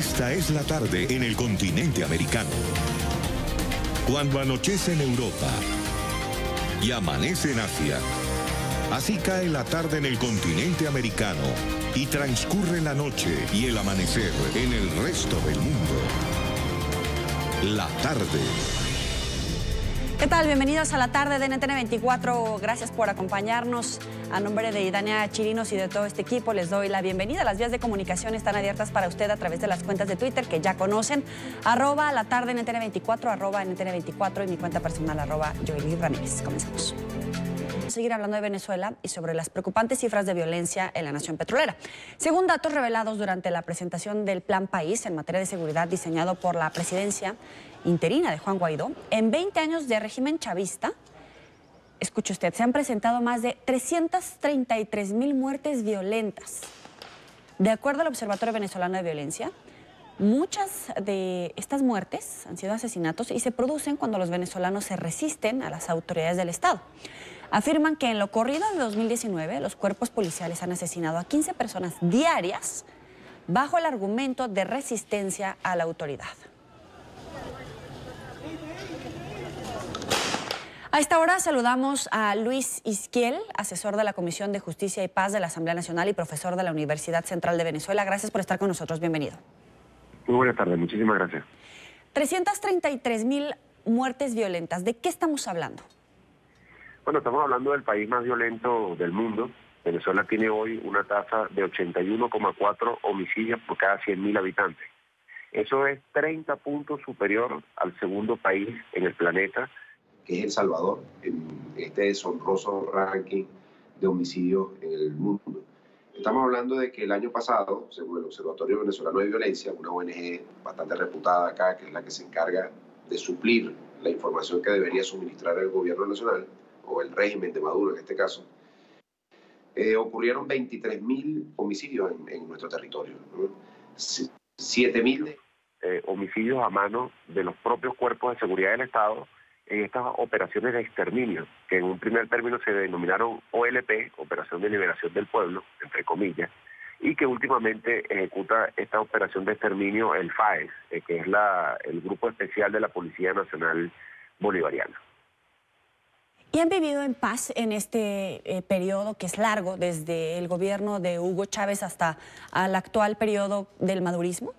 Esta es la tarde en el continente americano. Cuando anochece en Europa y amanece en Asia, así cae la tarde en el continente americano y transcurre la noche y el amanecer en el resto del mundo. La tarde. ¿Qué tal? Bienvenidos a la tarde de NTN 24. Gracias por acompañarnos. A nombre de Idania Chirinos y de todo este equipo les doy la bienvenida. Las vías de comunicación están abiertas para usted a través de las cuentas de Twitter que ya conocen. @la tarde NTN 24, @NTN 24 y mi cuenta personal @Joely Ramírez. Comenzamos. Seguir hablando de Venezuela y sobre las preocupantes cifras de violencia en la nación petrolera. Según datos revelados durante la presentación del Plan País en materia de seguridad diseñado por la presidencia interina de Juan Guaidó, en 20 años de régimen chavista, escuche usted, se han presentado más de 333,000 muertes violentas. De acuerdo al Observatorio Venezolano de Violencia, muchas de estas muertes han sido asesinatos y se producen cuando los venezolanos se resisten a las autoridades del Estado. Afirman que en lo corrido de 2019 los cuerpos policiales han asesinado a 15 personas diarias bajo el argumento de resistencia a la autoridad. A esta hora saludamos a Luis Izquiel, asesor de la Comisión de Justicia y Paz de la Asamblea Nacional y profesor de la Universidad Central de Venezuela. Gracias por estar con nosotros. Bienvenido. Muy buenas tardes. Muchísimas gracias. 333,000 muertes violentas. ¿De qué estamos hablando? Bueno, estamos hablando del país más violento del mundo. Venezuela tiene hoy una tasa de 81,4 homicidios por cada 100,000 habitantes. Eso es 30 puntos superior al segundo país en el planeta, que es El Salvador, en este deshonroso ranking de homicidios en el mundo. Estamos hablando de que el año pasado, según el Observatorio Venezolano de Violencia, una ONG bastante reputada acá, que es la que se encarga de suplir la información que debería suministrar el gobierno nacional, o el régimen de Maduro en este caso, ocurrieron 23,000 homicidios en nuestro territorio, ¿no? 7,000 homicidios a mano de los propios cuerpos de seguridad del Estado en estas operaciones de exterminio, que en un primer término se denominaron OLP, Operación de Liberación del Pueblo, entre comillas, y que últimamente ejecuta esta operación de exterminio el FAES, que es el Grupo Especial de la Policía Nacional Bolivariana. ¿Y han vivido en paz en este periodo que es largo, desde el gobierno de Hugo Chávez hasta el actual periodo del madurismo?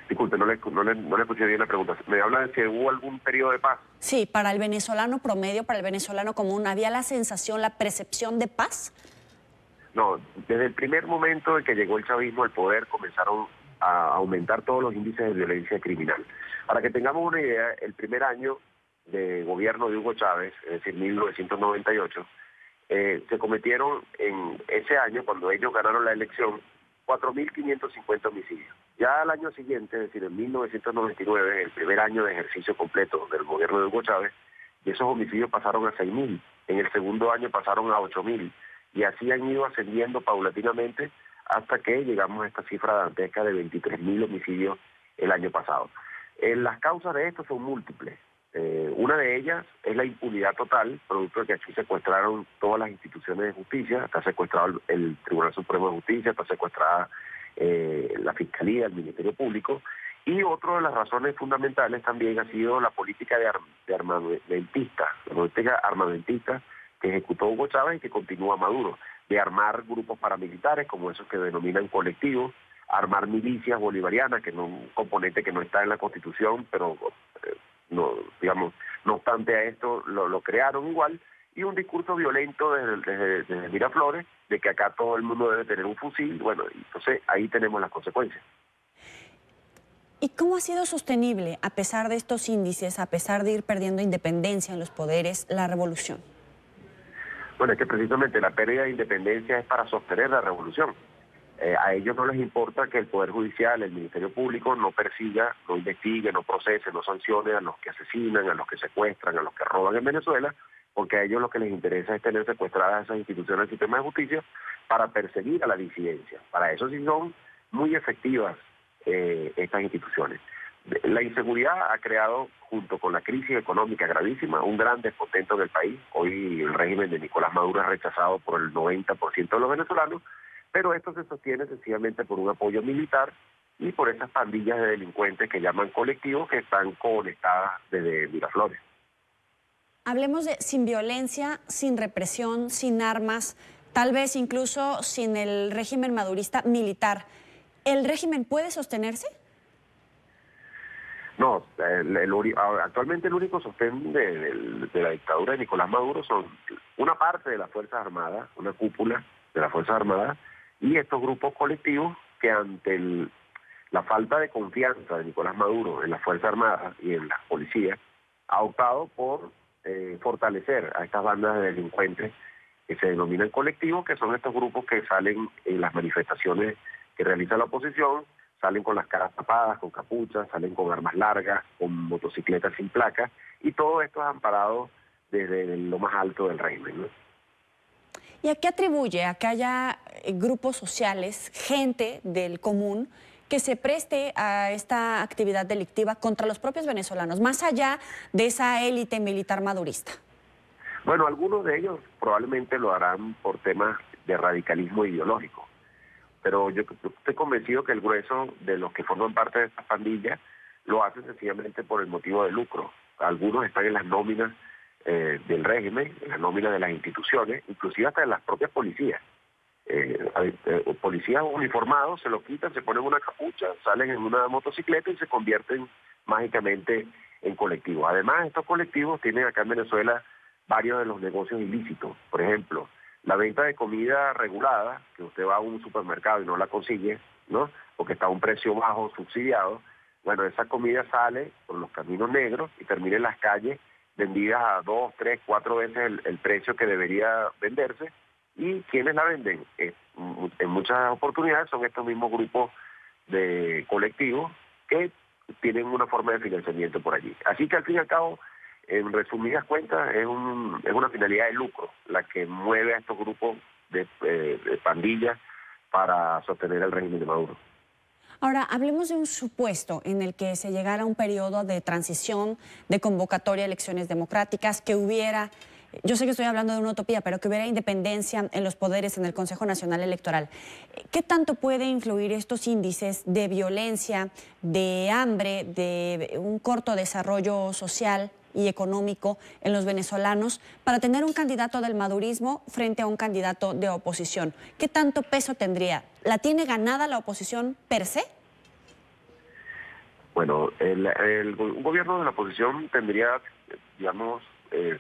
Disculpe, no le escuché bien la pregunta. ¿Me habla de si hubo algún periodo de paz? Sí, para el venezolano promedio, para el venezolano común, ¿había la sensación, la percepción de paz? No, desde el primer momento en que llegó el chavismo al poder comenzaron a aumentar todos los índices de violencia criminal. Para que tengamos una idea, el primer año de gobierno de Hugo Chávez, es decir, 1998, se cometieron en ese año, cuando ellos ganaron la elección, 4,550 homicidios. Ya al año siguiente, es decir, en 1999, el primer año de ejercicio completo del gobierno de Hugo Chávez, esos homicidios pasaron a 6,000. En el segundo año pasaron a 8,000. Y así han ido ascendiendo paulatinamente hasta que llegamos a esta cifra dantesca de 23,000 homicidios el año pasado. Las causas de esto son múltiples. Una de ellas es la impunidad total, producto de que aquí secuestraron todas las instituciones de justicia. Está secuestrado el Tribunal Supremo de Justicia, está secuestrada la Fiscalía, el Ministerio Público. Y otra de las razones fundamentales también ha sido la política armamentista que ejecutó Hugo Chávez y que continúa Maduro, de armar grupos paramilitares como esos que denominan colectivos, armar milicias bolivarianas, que es un componente que no está en la Constitución, pero no obstante a esto lo crearon igual, y un discurso violento desde Miraflores, de que acá todo el mundo debe tener un fusil. Bueno, entonces ahí tenemos las consecuencias. ¿Y cómo ha sido sostenible, a pesar de estos índices, a pesar de ir perdiendo independencia en los poderes, la revolución? Bueno, es que precisamente la pérdida de independencia es para sostener la revolución. A ellos no les importa que el Poder Judicial, el Ministerio Público no persiga, no investigue, no procese, no sancione a los que asesinan, a los que secuestran, a los que roban en Venezuela, porque a ellos lo que les interesa es tener secuestradas esas instituciones del sistema de justicia para perseguir a la disidencia. Para eso sí son muy efectivas estas instituciones. La inseguridad ha creado, junto con la crisis económica gravísima, un gran descontento en el país. Hoy el régimen de Nicolás Maduro es rechazado por el 90% de los venezolanos, pero esto se sostiene sencillamente por un apoyo militar y por esas pandillas de delincuentes que llaman colectivos que están conectadas desde Miraflores. Hablemos de sin violencia, sin represión, sin armas, tal vez incluso sin el régimen madurista militar. ¿El régimen puede sostenerse? No, actualmente el único sostén de la dictadura de Nicolás Maduro son una parte de las Fuerzas Armadas, una cúpula de las Fuerzas Armadas, y estos grupos colectivos que ante la falta de confianza de Nicolás Maduro en las Fuerzas Armadas y en las policías, ha optado por fortalecer a estas bandas de delincuentes que se denominan colectivos, que son estos grupos que salen en las manifestaciones que realiza la oposición, salen con las caras tapadas, con capuchas, salen con armas largas, con motocicletas sin placas, y todo esto es amparado desde lo más alto del régimen, ¿no? ¿Y a qué atribuye a que haya grupos sociales, gente del común, que se preste a esta actividad delictiva contra los propios venezolanos, más allá de esa élite militar madurista? Bueno, algunos de ellos probablemente lo harán por temas de radicalismo ideológico, pero yo estoy convencido que el grueso de los que forman parte de estas pandillas lo hacen sencillamente por el motivo de lucro. Algunos están en las nóminas del régimen, en las nóminas de las instituciones, inclusive hasta en las propias policías. Policías uniformados se lo quitan, se ponen una capucha, salen en una motocicleta y se convierten mágicamente en colectivos. Además, estos colectivos tienen acá en Venezuela varios de los negocios ilícitos. Por ejemplo, la venta de comida regulada, que usted va a un supermercado y no la consigue, ¿no? Porque está a un precio bajo, subsidiado. Bueno, esa comida sale por los caminos negros y termina en las calles vendidas a 2, 3, 4 veces el precio que debería venderse. Y quienes la venden en muchas oportunidades son estos mismos grupos de colectivos que tienen una forma de financiamiento por allí. Así que al fin y al cabo, en resumidas cuentas, es una finalidad de lucro la que mueve a estos grupos de pandillas para sostener el régimen de Maduro. Ahora, hablemos de un supuesto en el que se llegara a un periodo de transición, de convocatoria a elecciones democráticas, que hubiera, yo sé que estoy hablando de una utopía, pero que hubiera independencia en los poderes en el Consejo Nacional Electoral. ¿Qué tanto puede influir estos índices de violencia, de hambre, de un corto desarrollo social y económico en los venezolanos para tener un candidato del madurismo frente a un candidato de oposición? ¿Qué tanto peso tendría? ¿La tiene ganada la oposición per se? Bueno, un gobierno de la oposición tendría, digamos,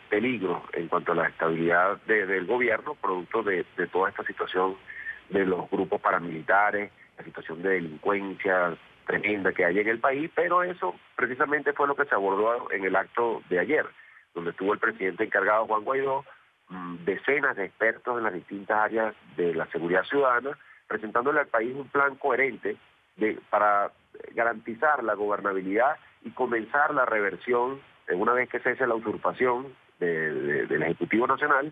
peligro en cuanto a la estabilidad del gobierno, producto de toda esta situación de los grupos paramilitares, la situación de delincuencia tremenda que hay en el país, pero eso precisamente fue lo que se abordó en el acto de ayer, donde estuvo el presidente encargado, Juan Guaidó, decenas de expertos en las distintas áreas de la seguridad ciudadana, presentándole al país un plan coherente para garantizar la gobernabilidad y comenzar la reversión, una vez que cese la usurpación del Ejecutivo Nacional,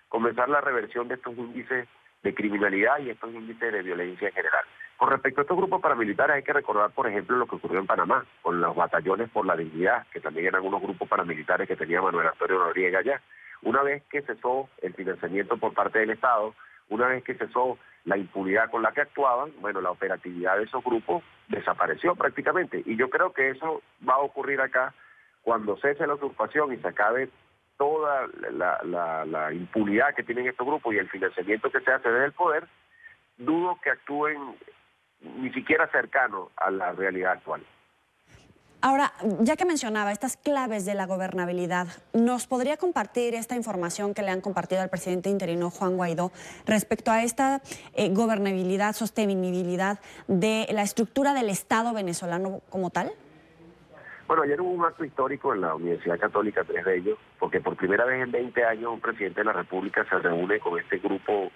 comenzar la reversión de estos índices de criminalidad y estos índices de violencia en general. Con respecto a estos grupos paramilitares hay que recordar, por ejemplo, lo que ocurrió en Panamá, con los batallones por la dignidad, que también eran unos grupos paramilitares que tenía Manuel Antonio Noriega allá. Una vez que cesó el financiamiento por parte del Estado, una vez que cesó la impunidad con la que actuaban, bueno, la operatividad de esos grupos desapareció prácticamente. Y yo creo que eso va a ocurrir acá cuando cese la usurpación y se acabe toda la impunidad que tienen estos grupos y el financiamiento que se hace desde el poder. Dudo que actúen ni siquiera cercanos a la realidad actual. Ahora, ya que mencionaba estas claves de la gobernabilidad, ¿nos podría compartir esta información que le han compartido al presidente interino Juan Guaidó respecto a esta gobernabilidad, sostenibilidad de la estructura del Estado venezolano como tal? Bueno, ayer hubo un acto histórico en la Universidad Católica, 3 de ellos, porque por primera vez en 20 años un presidente de la República se reúne con este grupo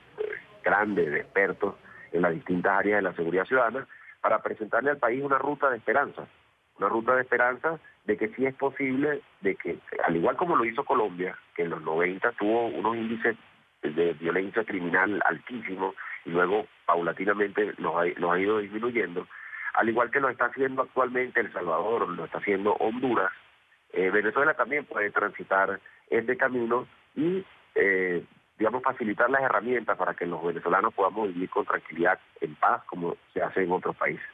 grande de expertos en las distintas áreas de la seguridad ciudadana para presentarle al país una ruta de esperanza de que sí es posible, de que al igual como lo hizo Colombia, que en los 90 tuvo unos índices de violencia criminal altísimos y luego paulatinamente los ha ido disminuyendo, al igual que lo está haciendo actualmente El Salvador, lo está haciendo Honduras, Venezuela también puede transitar este camino y digamos, facilitar las herramientas para que los venezolanos podamos vivir con tranquilidad, en paz, como se hace en otros países.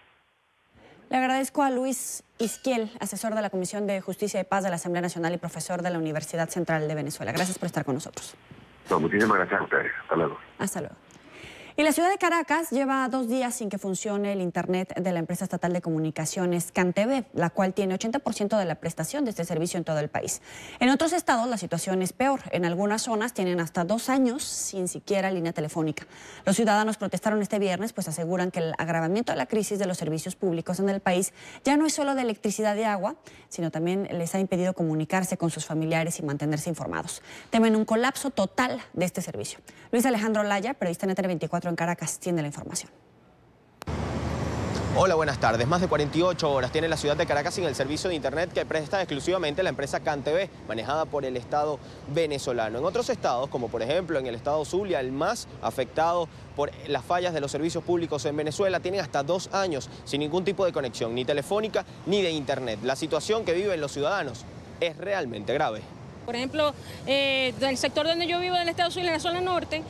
Le agradezco a Luis Izquiel, asesor de la Comisión de Justicia y Paz de la Asamblea Nacional y profesor de la Universidad Central de Venezuela. Gracias por estar con nosotros. No, muchísimas gracias a ustedes. Hasta luego. Hasta luego. Y la ciudad de Caracas lleva 2 días sin que funcione el internet de la empresa estatal de comunicaciones CanTV, la cual tiene 80% de la prestación de este servicio en todo el país. En otros estados la situación es peor. En algunas zonas tienen hasta 2 años sin siquiera línea telefónica. Los ciudadanos protestaron este viernes, pues aseguran que el agravamiento de la crisis de los servicios públicos en el país ya no es solo de electricidad y agua, sino también les ha impedido comunicarse con sus familiares y mantenerse informados. Temen un colapso total de este servicio. Luis Alejandro Laya, periodista en NTN24 en Caracas, tiene la información. Hola, buenas tardes. Más de 48 horas tiene la ciudad de Caracas sin el servicio de internet que presta exclusivamente la empresa CanTV, manejada por el Estado venezolano. En otros estados, como por ejemplo en el estado Zulia, el más afectado por las fallas de los servicios públicos en Venezuela, tienen hasta 2 años sin ningún tipo de conexión, ni telefónica ni de internet. La situación que viven los ciudadanos es realmente grave. Por ejemplo, del sector donde yo vivo, del estado Zulia, en la zona norte,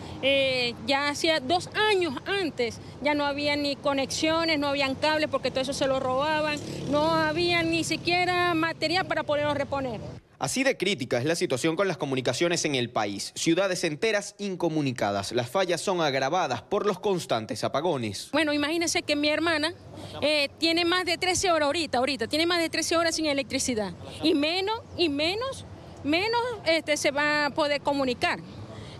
ya hacía 2 años antes ya no había ni conexiones, no habían cables porque todo eso se lo robaban, no había ni siquiera material para poderlo reponer. Así de crítica es la situación con las comunicaciones en el país. Ciudades enteras incomunicadas. Las fallas son agravadas por los constantes apagones. Bueno, imagínense que mi hermana tiene más de 13 horas ahorita tiene más de 13 horas sin electricidad. Y menos se va a poder comunicar.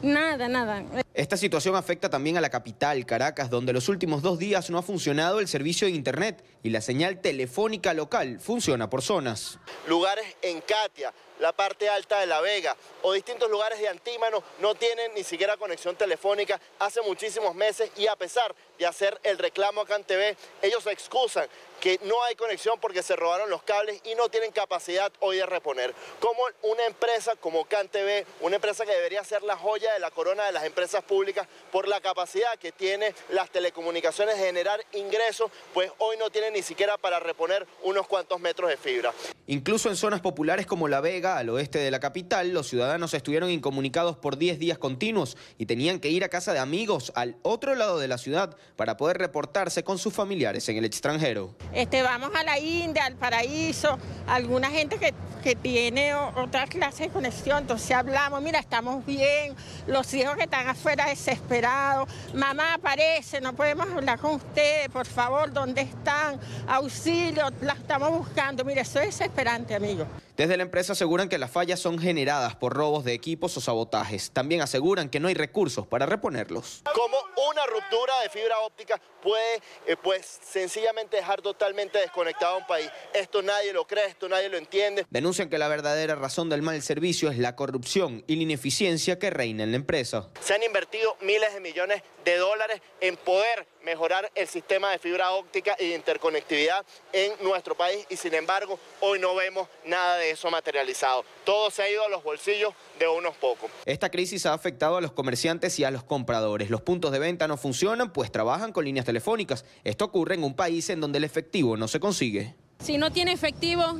Nada. Esta situación afecta también a la capital, Caracas, donde los últimos 2 días no ha funcionado el servicio de internet y la señal telefónica local funciona por zonas. Lugares en Catia, la parte alta de La Vega o distintos lugares de Antímano no tienen ni siquiera conexión telefónica hace muchísimos meses, y a pesar de hacer el reclamo a CanTV, ellos excusan que no hay conexión porque se robaron los cables y no tienen capacidad hoy de reponer. Como una empresa como CanTV, una empresa que debería ser la joya de la corona de las empresas públicas por la capacidad que tiene las telecomunicaciones de generar ingresos, pues hoy no tiene ni siquiera para reponer unos cuantos metros de fibra. Incluso en zonas populares como La Vega, al oeste de la capital, los ciudadanos estuvieron incomunicados por 10 días continuos y tenían que ir a casa de amigos al otro lado de la ciudad para poder reportarse con sus familiares en el extranjero. Vamos a la India, al Paraíso, alguna gente que tiene otra clase de conexión, entonces hablamos, mira, estamos bien, los hijos que están afuera desesperados, mamá aparece, no podemos hablar con ustedes, por favor, ¿dónde están? Auxilio, la estamos buscando, mire, eso es desesperante, amigo. Desde la empresa aseguran que las fallas son generadas por robos de equipos o sabotajes. También aseguran que no hay recursos para reponerlos. Como una ruptura de fibra óptica puede sencillamente dejar totalmente desconectado a un país. Esto nadie lo cree, esto nadie lo entiende. Denuncian que la verdadera razón del mal servicio es la corrupción y la ineficiencia que reina en la empresa. Se han invertido miles de millones de dólares en poder mejorar el sistema de fibra óptica y de interconectividad en nuestro país, y sin embargo hoy no vemos nada de eso materializado. Todo se ha ido a los bolsillos de unos pocos. Esta crisis ha afectado a los comerciantes y a los compradores. Los puntos de venta no funcionan, pues trabajan con líneas telefónicas. Esto ocurre en un país en donde el efectivo no se consigue. Si no tiene efectivo,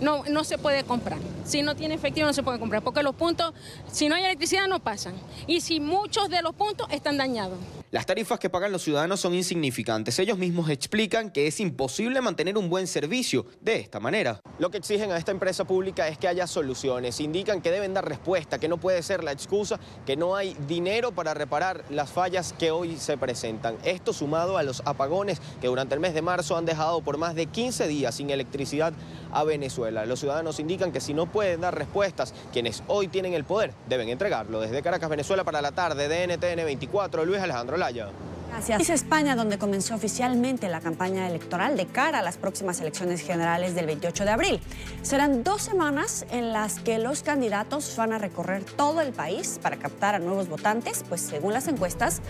no se puede comprar. Si no tiene efectivo no se puede comprar, porque los puntos, si no hay electricidad, no pasan. Y si muchos de los puntos están dañados. Las tarifas que pagan los ciudadanos son insignificantes. Ellos mismos explican que es imposible mantener un buen servicio de esta manera. Lo que exigen a esta empresa pública es que haya soluciones. Indican que deben dar respuesta, que no puede ser la excusa que no hay dinero para reparar las fallas que hoy se presentan. Esto sumado a los apagones que durante el mes de marzo han dejado por más de 15 días sin electricidad a Venezuela. Los ciudadanos indican que si no pueden dar respuestas, quienes hoy tienen el poder deben entregarlo. Desde Caracas, Venezuela, para la tarde de NTN24, Luis Alejandro Laya. Gracias. Es España donde comenzó oficialmente la campaña electoral de cara a las próximas elecciones generales del 28 de abril. Serán 2 semanas en las que los candidatos van a recorrer todo el país para captar a nuevos votantes, pues según las encuestas,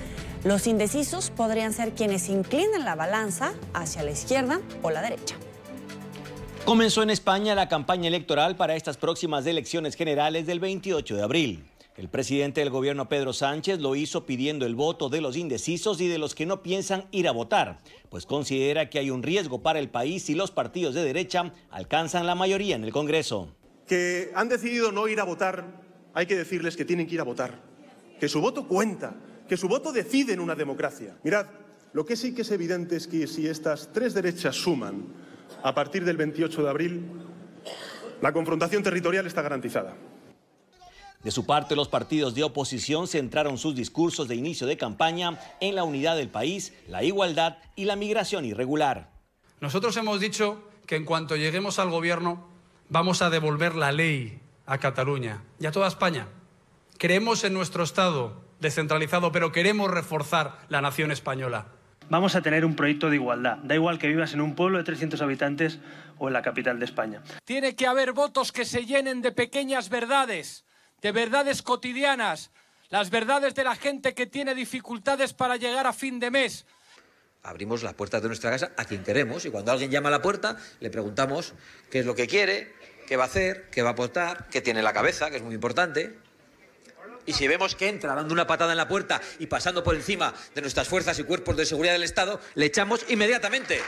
los indecisos podrían ser quienes inclinen la balanza hacia la izquierda o la derecha. Comenzó en España la campaña electoral para estas próximas elecciones generales del 28 de abril. El presidente del gobierno, Pedro Sánchez, lo hizo pidiendo el voto de los indecisos y de los que no piensan ir a votar, pues considera que hay un riesgo para el país si los partidos de derecha alcanzan la mayoría en el Congreso. Que han decidido no ir a votar, hay que decirles que tienen que ir a votar, que su voto cuenta, que su voto decide en una democracia. Mirad, lo que sí que es evidente es que si estas 3 derechas suman, a partir del 28 de abril, la confrontación territorial está garantizada. De su parte, los partidos de oposición centraron sus discursos de inicio de campaña en la unidad del país, la igualdad y la migración irregular. Nosotros hemos dicho que en cuanto lleguemos al gobierno vamos a devolver la ley a Cataluña y a toda España. Creemos en nuestro Estado descentralizado, pero queremos reforzar la nación española. Vamos a tener un proyecto de igualdad. Da igual que vivas en un pueblo de 300 habitantes o en la capital de España. Tiene que haber votos que se llenen de pequeñas verdades, de verdades cotidianas, las verdades de la gente que tiene dificultades para llegar a fin de mes. Abrimos las puertas de nuestra casa a quien queremos y cuando alguien llama a la puerta le preguntamos qué es lo que quiere, qué va a hacer, qué va a aportar, qué tiene en la cabeza, que es muy importante. Y si vemos que entra dando una patada en la puerta y pasando por encima de nuestras fuerzas y cuerpos de seguridad del Estado, le echamos inmediatamente.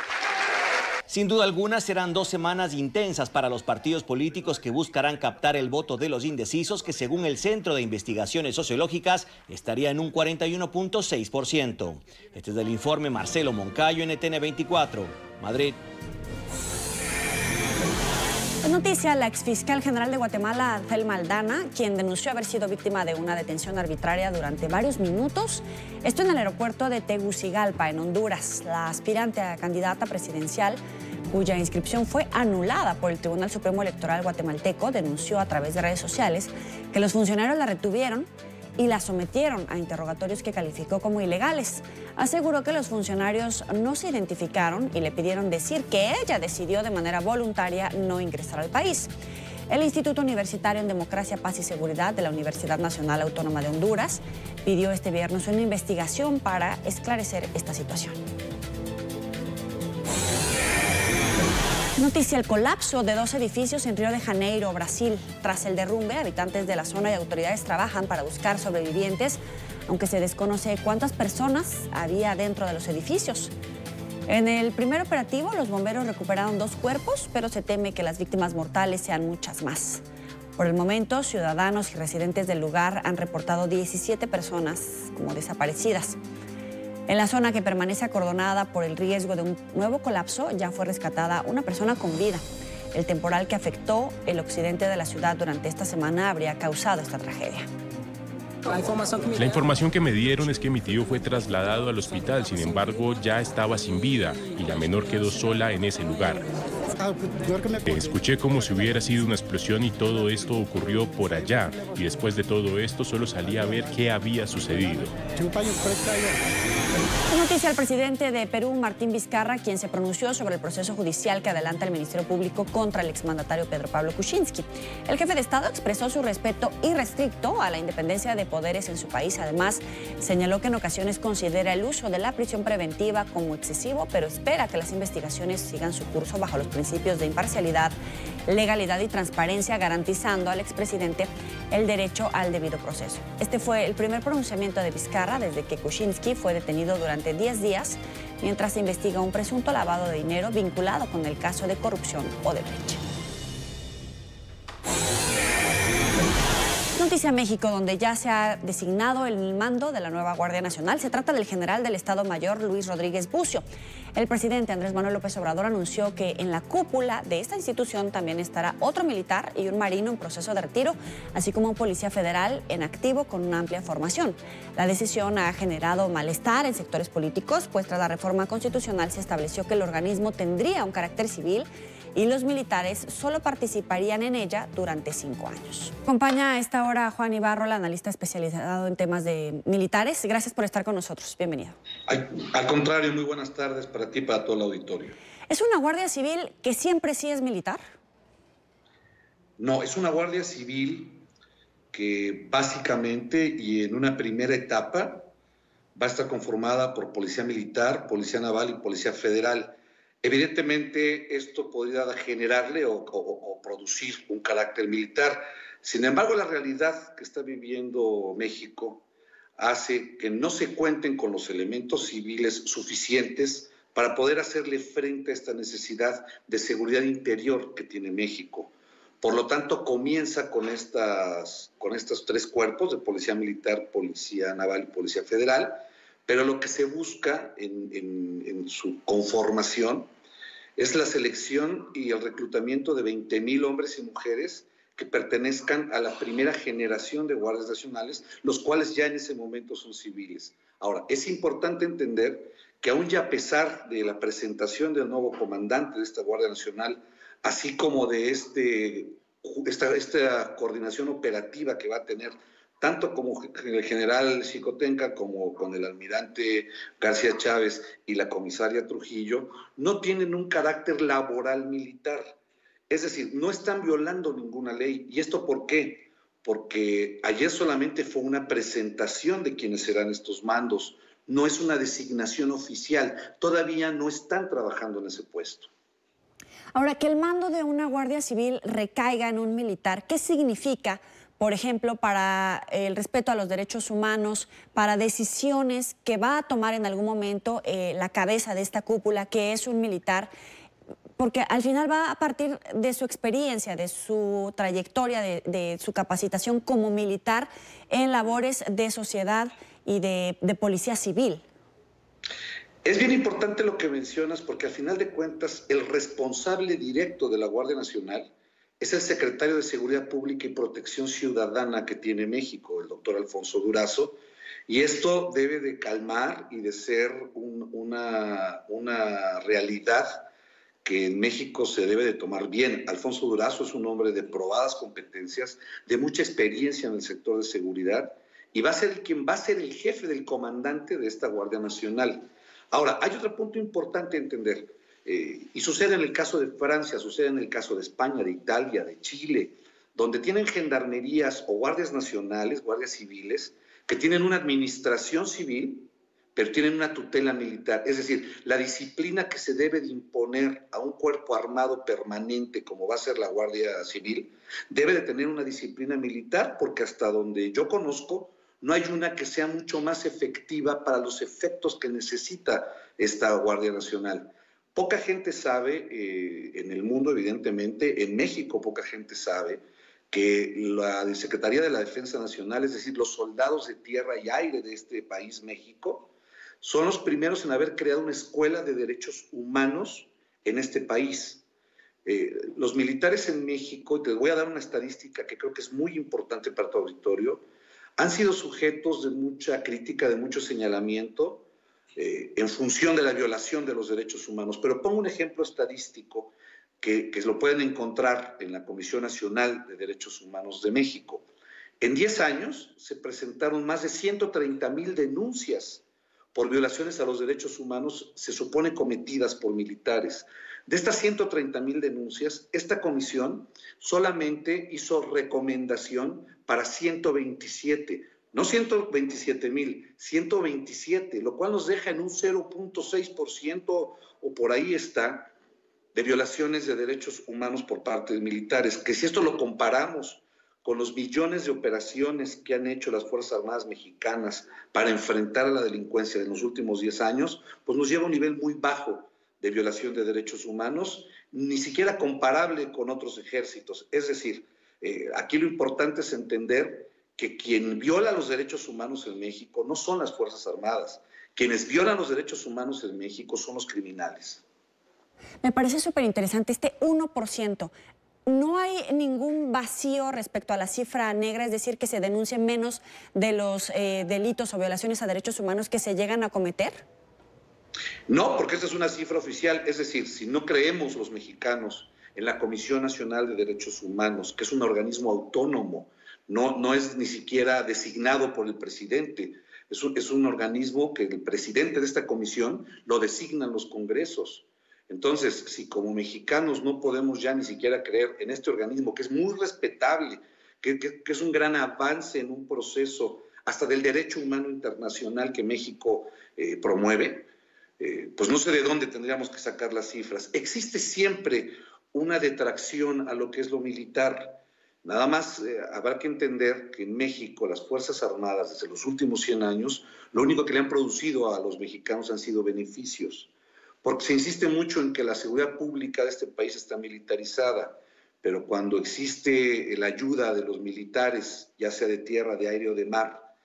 Sin duda alguna serán 2 semanas intensas para los partidos políticos que buscarán captar el voto de los indecisos, que según el Centro de Investigaciones Sociológicas estaría en un 41.6%. Este es el informe Marcelo Moncayo, NTN 24, Madrid. Es noticia la exfiscal general de Guatemala, Thelma Aldana, quien denunció haber sido víctima de una detención arbitraria durante varios minutos. Esto en el aeropuerto de Tegucigalpa, en Honduras. La aspirante a candidata presidencial, cuya inscripción fue anulada por el Tribunal Supremo Electoral guatemalteco, denunció a través de redes sociales que los funcionarios la retuvieron y la sometieron a interrogatorios que calificó como ilegales. Aseguró que los funcionarios no se identificaron y le pidieron decir que ella decidió de manera voluntaria no ingresar al país. El Instituto Universitario en Democracia, Paz y Seguridad de la Universidad Nacional Autónoma de Honduras pidió este viernes una investigación para esclarecer esta situación. Noticia: el colapso de 2 edificios en Río de Janeiro, Brasil. Tras el derrumbe, habitantes de la zona y autoridades trabajan para buscar sobrevivientes, aunque se desconoce cuántas personas había dentro de los edificios. En el primer operativo, los bomberos recuperaron 2 cuerpos, pero se teme que las víctimas mortales sean muchas más. Por el momento, ciudadanos y residentes del lugar han reportado 17 personas como desaparecidas. En la zona, que permanece acordonada por el riesgo de un nuevo colapso, ya fue rescatada una persona con vida. El temporal que afectó el occidente de la ciudad durante esta semana habría causado esta tragedia. La información que me dieron es que mi tío fue trasladado al hospital, sin embargo ya estaba sin vida y la menor quedó sola en ese lugar. Escuché como si hubiera sido una explosión y todo esto ocurrió por allá, y después de todo esto solo salí a ver qué había sucedido. Noticia: al presidente de Perú, Martín Vizcarra, quien se pronunció sobre el proceso judicial que adelanta el Ministerio Público contra el exmandatario Pedro Pablo Kuczynski. El jefe de Estado expresó su respeto irrestricto a la independencia de poderes en su país. Además, señaló que en ocasiones considera el uso de la prisión preventiva como excesivo, pero espera que las investigaciones sigan su curso bajo los principios de imparcialidad, legalidad y transparencia, garantizando al expresidente el derecho al debido proceso. Este fue el primer pronunciamiento de Vizcarra desde que Kuczynski fue detenido durante 10 días, mientras se investiga un presunto lavado de dinero vinculado con el caso de corrupción Odebrecht. Noticia: México, donde ya se ha designado el mando de la nueva Guardia Nacional. Se trata del general del Estado Mayor, Luis Rodríguez Bucio. El presidente Andrés Manuel López Obrador anunció que en la cúpula de esta institución también estará otro militar y un marino en proceso de retiro, así como un policía federal en activo con una amplia formación. La decisión ha generado malestar en sectores políticos, pues tras la reforma constitucional se estableció que el organismo tendría un carácter civil y los militares solo participarían en ella durante 5 años. Acompaña a esta hora Juan Ibarrola, analista especializado en temas de militares. Gracias por estar con nosotros. Bienvenido. Al contrario, muy buenas tardes para ti y para todo el auditorio. ¿Es una guardia civil que siempre sí es militar? No, es una guardia civil que básicamente y en una primera etapa va a estar conformada por policía militar, policía naval y policía federal. Evidentemente, esto podría generarle o producir un carácter militar. Sin embargo, la realidad que está viviendo México hace que no se cuenten con los elementos civiles suficientes para poder hacerle frente a esta necesidad de seguridad interior que tiene México. Por lo tanto, comienza con estos 3 cuerpos de policía militar, policía naval y policía federal, pero lo que se busca en su conformación Es la selección y el reclutamiento de 20,000 hombres y mujeres que pertenezcan a la primera generación de guardias nacionales, los cuales ya en ese momento son civiles. Ahora, es importante entender que aún ya a pesar de la presentación del nuevo comandante de esta Guardia Nacional, así como de esta coordinación operativa que va a tener tanto como el general Xicotenca como con el almirante García Chávez y la comisaria Trujillo, no tienen un carácter laboral militar. Es decir, no están violando ninguna ley. ¿Y esto por qué? Porque ayer solamente fue una presentación de quienes serán estos mandos. No es una designación oficial. Todavía no están trabajando en ese puesto. Ahora, que el mando de una guardia civil recaiga en un militar, ¿qué significa, por ejemplo, para el respeto a los derechos humanos, para decisiones que va a tomar en algún momento la cabeza de esta cúpula, que es un militar? Porque al final va a partir de su experiencia, de su trayectoria, de su capacitación como militar en labores de sociedad y de policía civil. Es bien importante lo que mencionas porque al final de cuentas el responsable directo de la Guardia Nacional es el secretario de Seguridad Pública y Protección Ciudadana que tiene México, el doctor Alfonso Durazo, y esto debe de calmar y de ser una realidad que en México se debe de tomar bien. Alfonso Durazo es un hombre de probadas competencias, de mucha experiencia en el sector de seguridad, y va a ser quien va a ser el jefe del comandante de esta Guardia Nacional. Ahora, hay otro punto importante a entender, y sucede en el caso de Francia, sucede en el caso de España, de Italia, de Chile, donde tienen gendarmerías o guardias nacionales, guardias civiles, que tienen una administración civil, pero tienen una tutela militar. Es decir, la disciplina que se debe de imponer a un cuerpo armado permanente, como va a ser la Guardia Civil, debe de tener una disciplina militar, porque hasta donde yo conozco, no hay una que sea mucho más efectiva para los efectos que necesita esta Guardia Nacional. Poca gente sabe, en el mundo evidentemente, en México poca gente sabe, que la Secretaría de la Defensa Nacional, es decir, los soldados de tierra y aire de este país, México, son los primeros en haber creado una escuela de derechos humanos en este país. Los militares en México, y te voy a dar una estadística que creo que es muy importante para tu auditorio, han sido sujetos de mucha crítica, de mucho señalamiento, en función de la violación de los derechos humanos. Pero pongo un ejemplo estadístico que lo pueden encontrar en la Comisión Nacional de Derechos Humanos de México. En 10 años se presentaron más de 130,000 denuncias por violaciones a los derechos humanos, se supone cometidas por militares. De estas 130,000 denuncias, esta comisión solamente hizo recomendación para 127, no 127,000, 127, lo cual nos deja en un 0.6% o por ahí está, de violaciones de derechos humanos por parte de militares, que si esto lo comparamos con los millones de operaciones que han hecho las Fuerzas Armadas mexicanas para enfrentar a la delincuencia en los últimos 10 años, pues nos lleva a un nivel muy bajo de violación de derechos humanos, ni siquiera comparable con otros ejércitos. Es decir, aquí lo importante es entender que quien viola los derechos humanos en México no son las Fuerzas Armadas. Quienes violan los derechos humanos en México son los criminales. Me parece súper interesante este 1%. ¿No hay ningún vacío respecto a la cifra negra, es decir, que se denuncien menos de los delitos o violaciones a derechos humanos que se llegan a cometer? No, porque esta es una cifra oficial. Es decir, si no creemos los mexicanos en la Comisión Nacional de Derechos Humanos, que es un organismo autónomo, no es ni siquiera designado por el presidente, es un organismo que el presidente de esta comisión lo designan los congresos. Entonces, si como mexicanos no podemos ya ni siquiera creer en este organismo, que es muy respetable, que es un gran avance en un proceso hasta del derecho humano internacional que México promueve, pues no sé de dónde tendríamos que sacar las cifras. Existe siempre una detracción a lo que es lo militar. Nada más habrá que entender que en México las Fuerzas Armadas desde los últimos 100 años, lo único que le han producido a los mexicanos han sido beneficios. Porque se insiste mucho en que la seguridad pública de este país está militarizada, pero cuando existe la ayuda de los militares, ya sea de tierra, de aire o de mar,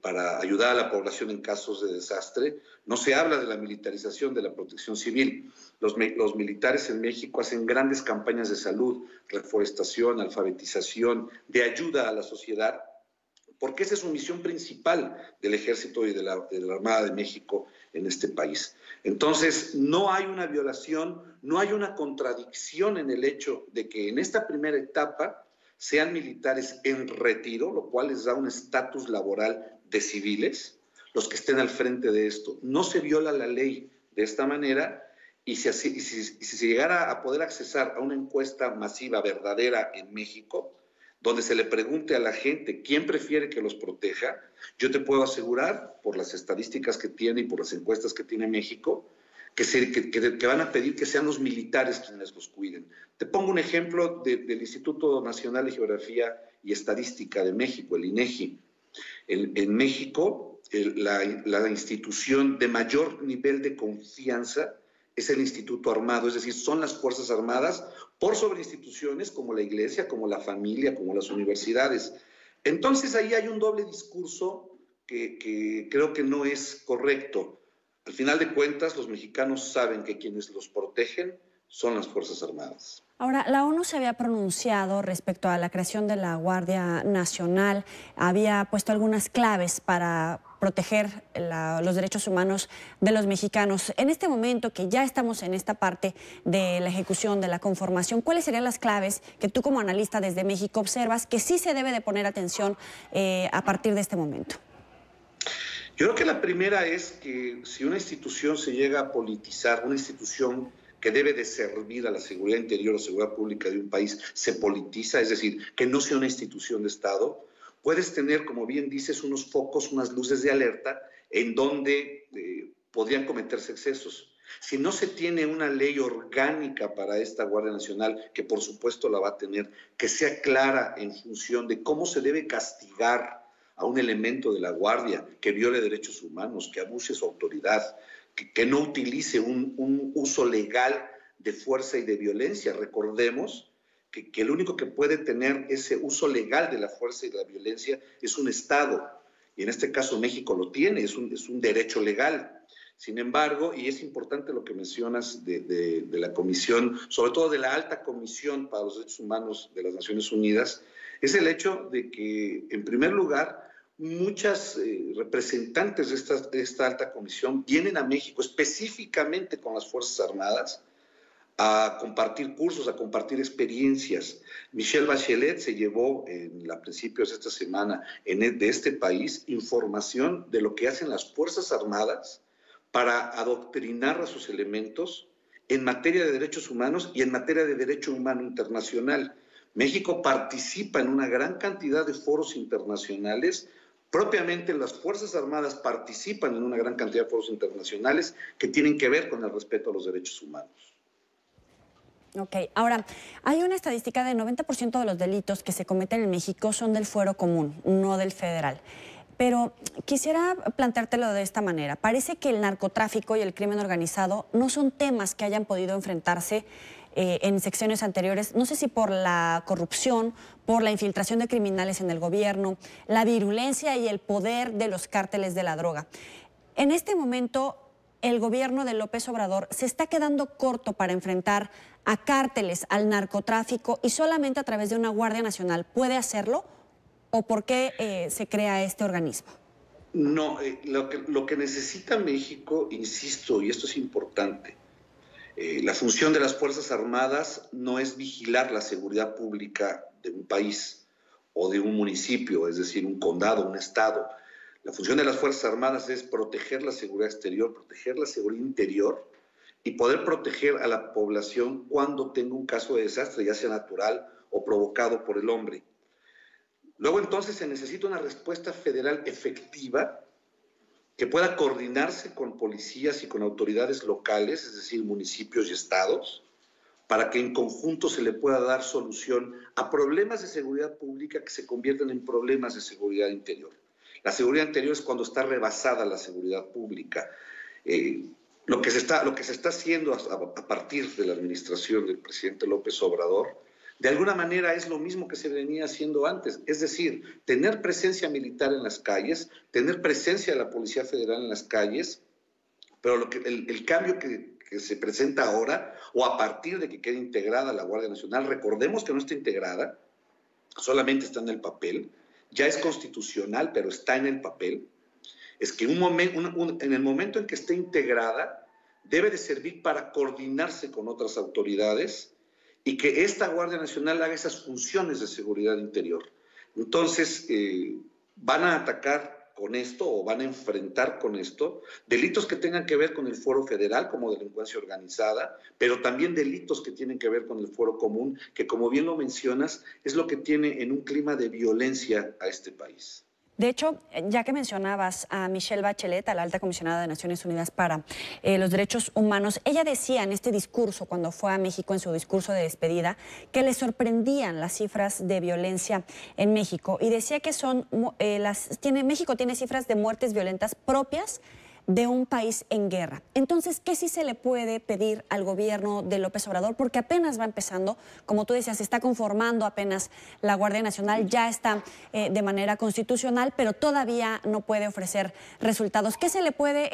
para ayudar a la población en casos de desastre. No se habla de la militarización de la protección civil. Los militares en México hacen grandes campañas de salud, reforestación, alfabetización, de ayuda a la sociedad, porque esa es su misión principal del Ejército y de la Armada de México en este país. Entonces, no hay una violación, no hay una contradicción en el hecho de que en esta primera etapa sean militares en retiro, lo cual les da un estatus laboral de civiles, los que estén al frente de esto. No se viola la ley de esta manera, y si se llegara a poder accesar a una encuesta masiva verdadera en México, donde se le pregunte a la gente quién prefiere que los proteja, yo te puedo asegurar, por las estadísticas que tiene y por las encuestas que tiene México, que van a pedir que sean los militares quienes los cuiden. Te pongo un ejemplo del Instituto Nacional de Geografía y Estadística de México, el INEGI. En México, la institución de mayor nivel de confianza es el Instituto Armado, es decir, son las Fuerzas Armadas por sobre instituciones como la Iglesia, como la familia, como las universidades. Entonces ahí hay un doble discurso que creo que no es correcto. Al final de cuentas, los mexicanos saben que quienes los protegen son las Fuerzas Armadas. Ahora, la ONU se había pronunciado respecto a la creación de la Guardia Nacional, había puesto algunas claves para proteger los derechos humanos de los mexicanos. En este momento que ya estamos en esta parte de la ejecución, de la conformación, ¿cuáles serían las claves que tú como analista desde México observas que sí se debe de poner atención a partir de este momento? Yo creo que la primera es que si una institución se llega a politizar, una institución que debe de servir a la seguridad interior o seguridad pública de un país se politiza, es decir, que no sea una institución de Estado, puedes tener, como bien dices, unos focos, unas luces de alerta en donde podrían cometerse excesos. Si no se tiene una ley orgánica para esta Guardia Nacional, que por supuesto la va a tener, que sea clara en función de cómo se debe castigar a un elemento de la Guardia que viole derechos humanos, que abuse su autoridad, que no utilice un uso legal de fuerza y de violencia. Recordemos que el único que puede tener ese uso legal de la fuerza y de la violencia es un Estado, y en este caso México lo tiene, es un derecho legal. Sin embargo, y es importante lo que mencionas de la comisión, sobre todo de la Alta Comisión para los Derechos Humanos de las Naciones Unidas, es el hecho de que, en primer lugar, muchas representantes de esta alta comisión vienen a México específicamente con las Fuerzas Armadas a compartir cursos, a compartir experiencias. Michelle Bachelet se llevó a principios de esta semana de este país información de lo que hacen las Fuerzas Armadas para adoctrinar a sus elementos en materia de derechos humanos y en materia de derecho humano internacional. México participa en una gran cantidad de foros internacionales. Propiamente las Fuerzas Armadas participan en una gran cantidad de foros internacionales que tienen que ver con el respeto a los derechos humanos. Ok, ahora, hay una estadística de 90% de los delitos que se cometen en México son del fuero común, no del federal. Pero quisiera planteártelo de esta manera. Parece que el narcotráfico y el crimen organizado no son temas que hayan podido enfrentarse en secciones anteriores, no sé si por la corrupción, por la infiltración de criminales en el gobierno, la virulencia y el poder de los cárteles de la droga. En este momento, el gobierno de López Obrador se está quedando corto para enfrentar a cárteles, al narcotráfico, y solamente a través de una Guardia Nacional puede hacerlo, ¿o por qué se crea este organismo? No, lo que necesita México, insisto, y esto es importante, la función de las Fuerzas Armadas no es vigilar la seguridad pública de un país o de un municipio, es decir, un condado, un estado. La función de las Fuerzas Armadas es proteger la seguridad exterior, proteger la seguridad interior y poder proteger a la población cuando tenga un caso de desastre, ya sea natural o provocado por el hombre. Luego entonces se necesita una respuesta federal efectiva que pueda coordinarse con policías y con autoridades locales, es decir, municipios y estados, para que en conjunto se le pueda dar solución a problemas de seguridad pública que se convierten en problemas de seguridad interior. La seguridad interior es cuando está rebasada la seguridad pública. Lo que se está haciendo a partir de la administración del presidente López Obrador De alguna manera es lo mismo que se venía haciendo antes, es decir, tener presencia militar en las calles, tener presencia de la Policía Federal en las calles, pero el cambio que se presenta ahora, o a partir de que quede integrada la Guardia Nacional, recordemos que no está integrada, solamente está en el papel, ya es constitucional, pero está en el papel, es que en el momento en que esté integrada, debe de servir para coordinarse con otras autoridades y que esta Guardia Nacional haga esas funciones de seguridad interior. Entonces, van a atacar con esto o van a enfrentar con esto delitos que tengan que ver con el fuero federal como delincuencia organizada, pero también delitos que tienen que ver con el fuero común, que como bien lo mencionas, es lo que tiene en un clima de violencia a este país. De hecho, ya que mencionabas a Michelle Bachelet, a la alta comisionada de Naciones Unidas para los Derechos Humanos, ella decía en este discurso, cuando fue a México, en su discurso de despedida, que le sorprendían las cifras de violencia en México y decía que México tiene cifras de muertes violentas propias de un país en guerra. Entonces, ¿qué sí se le puede pedir al gobierno de López Obrador? Porque apenas va empezando, como tú decías, se está conformando apenas la Guardia Nacional, ya está de manera constitucional, pero todavía no puede ofrecer resultados. ¿Qué se le puede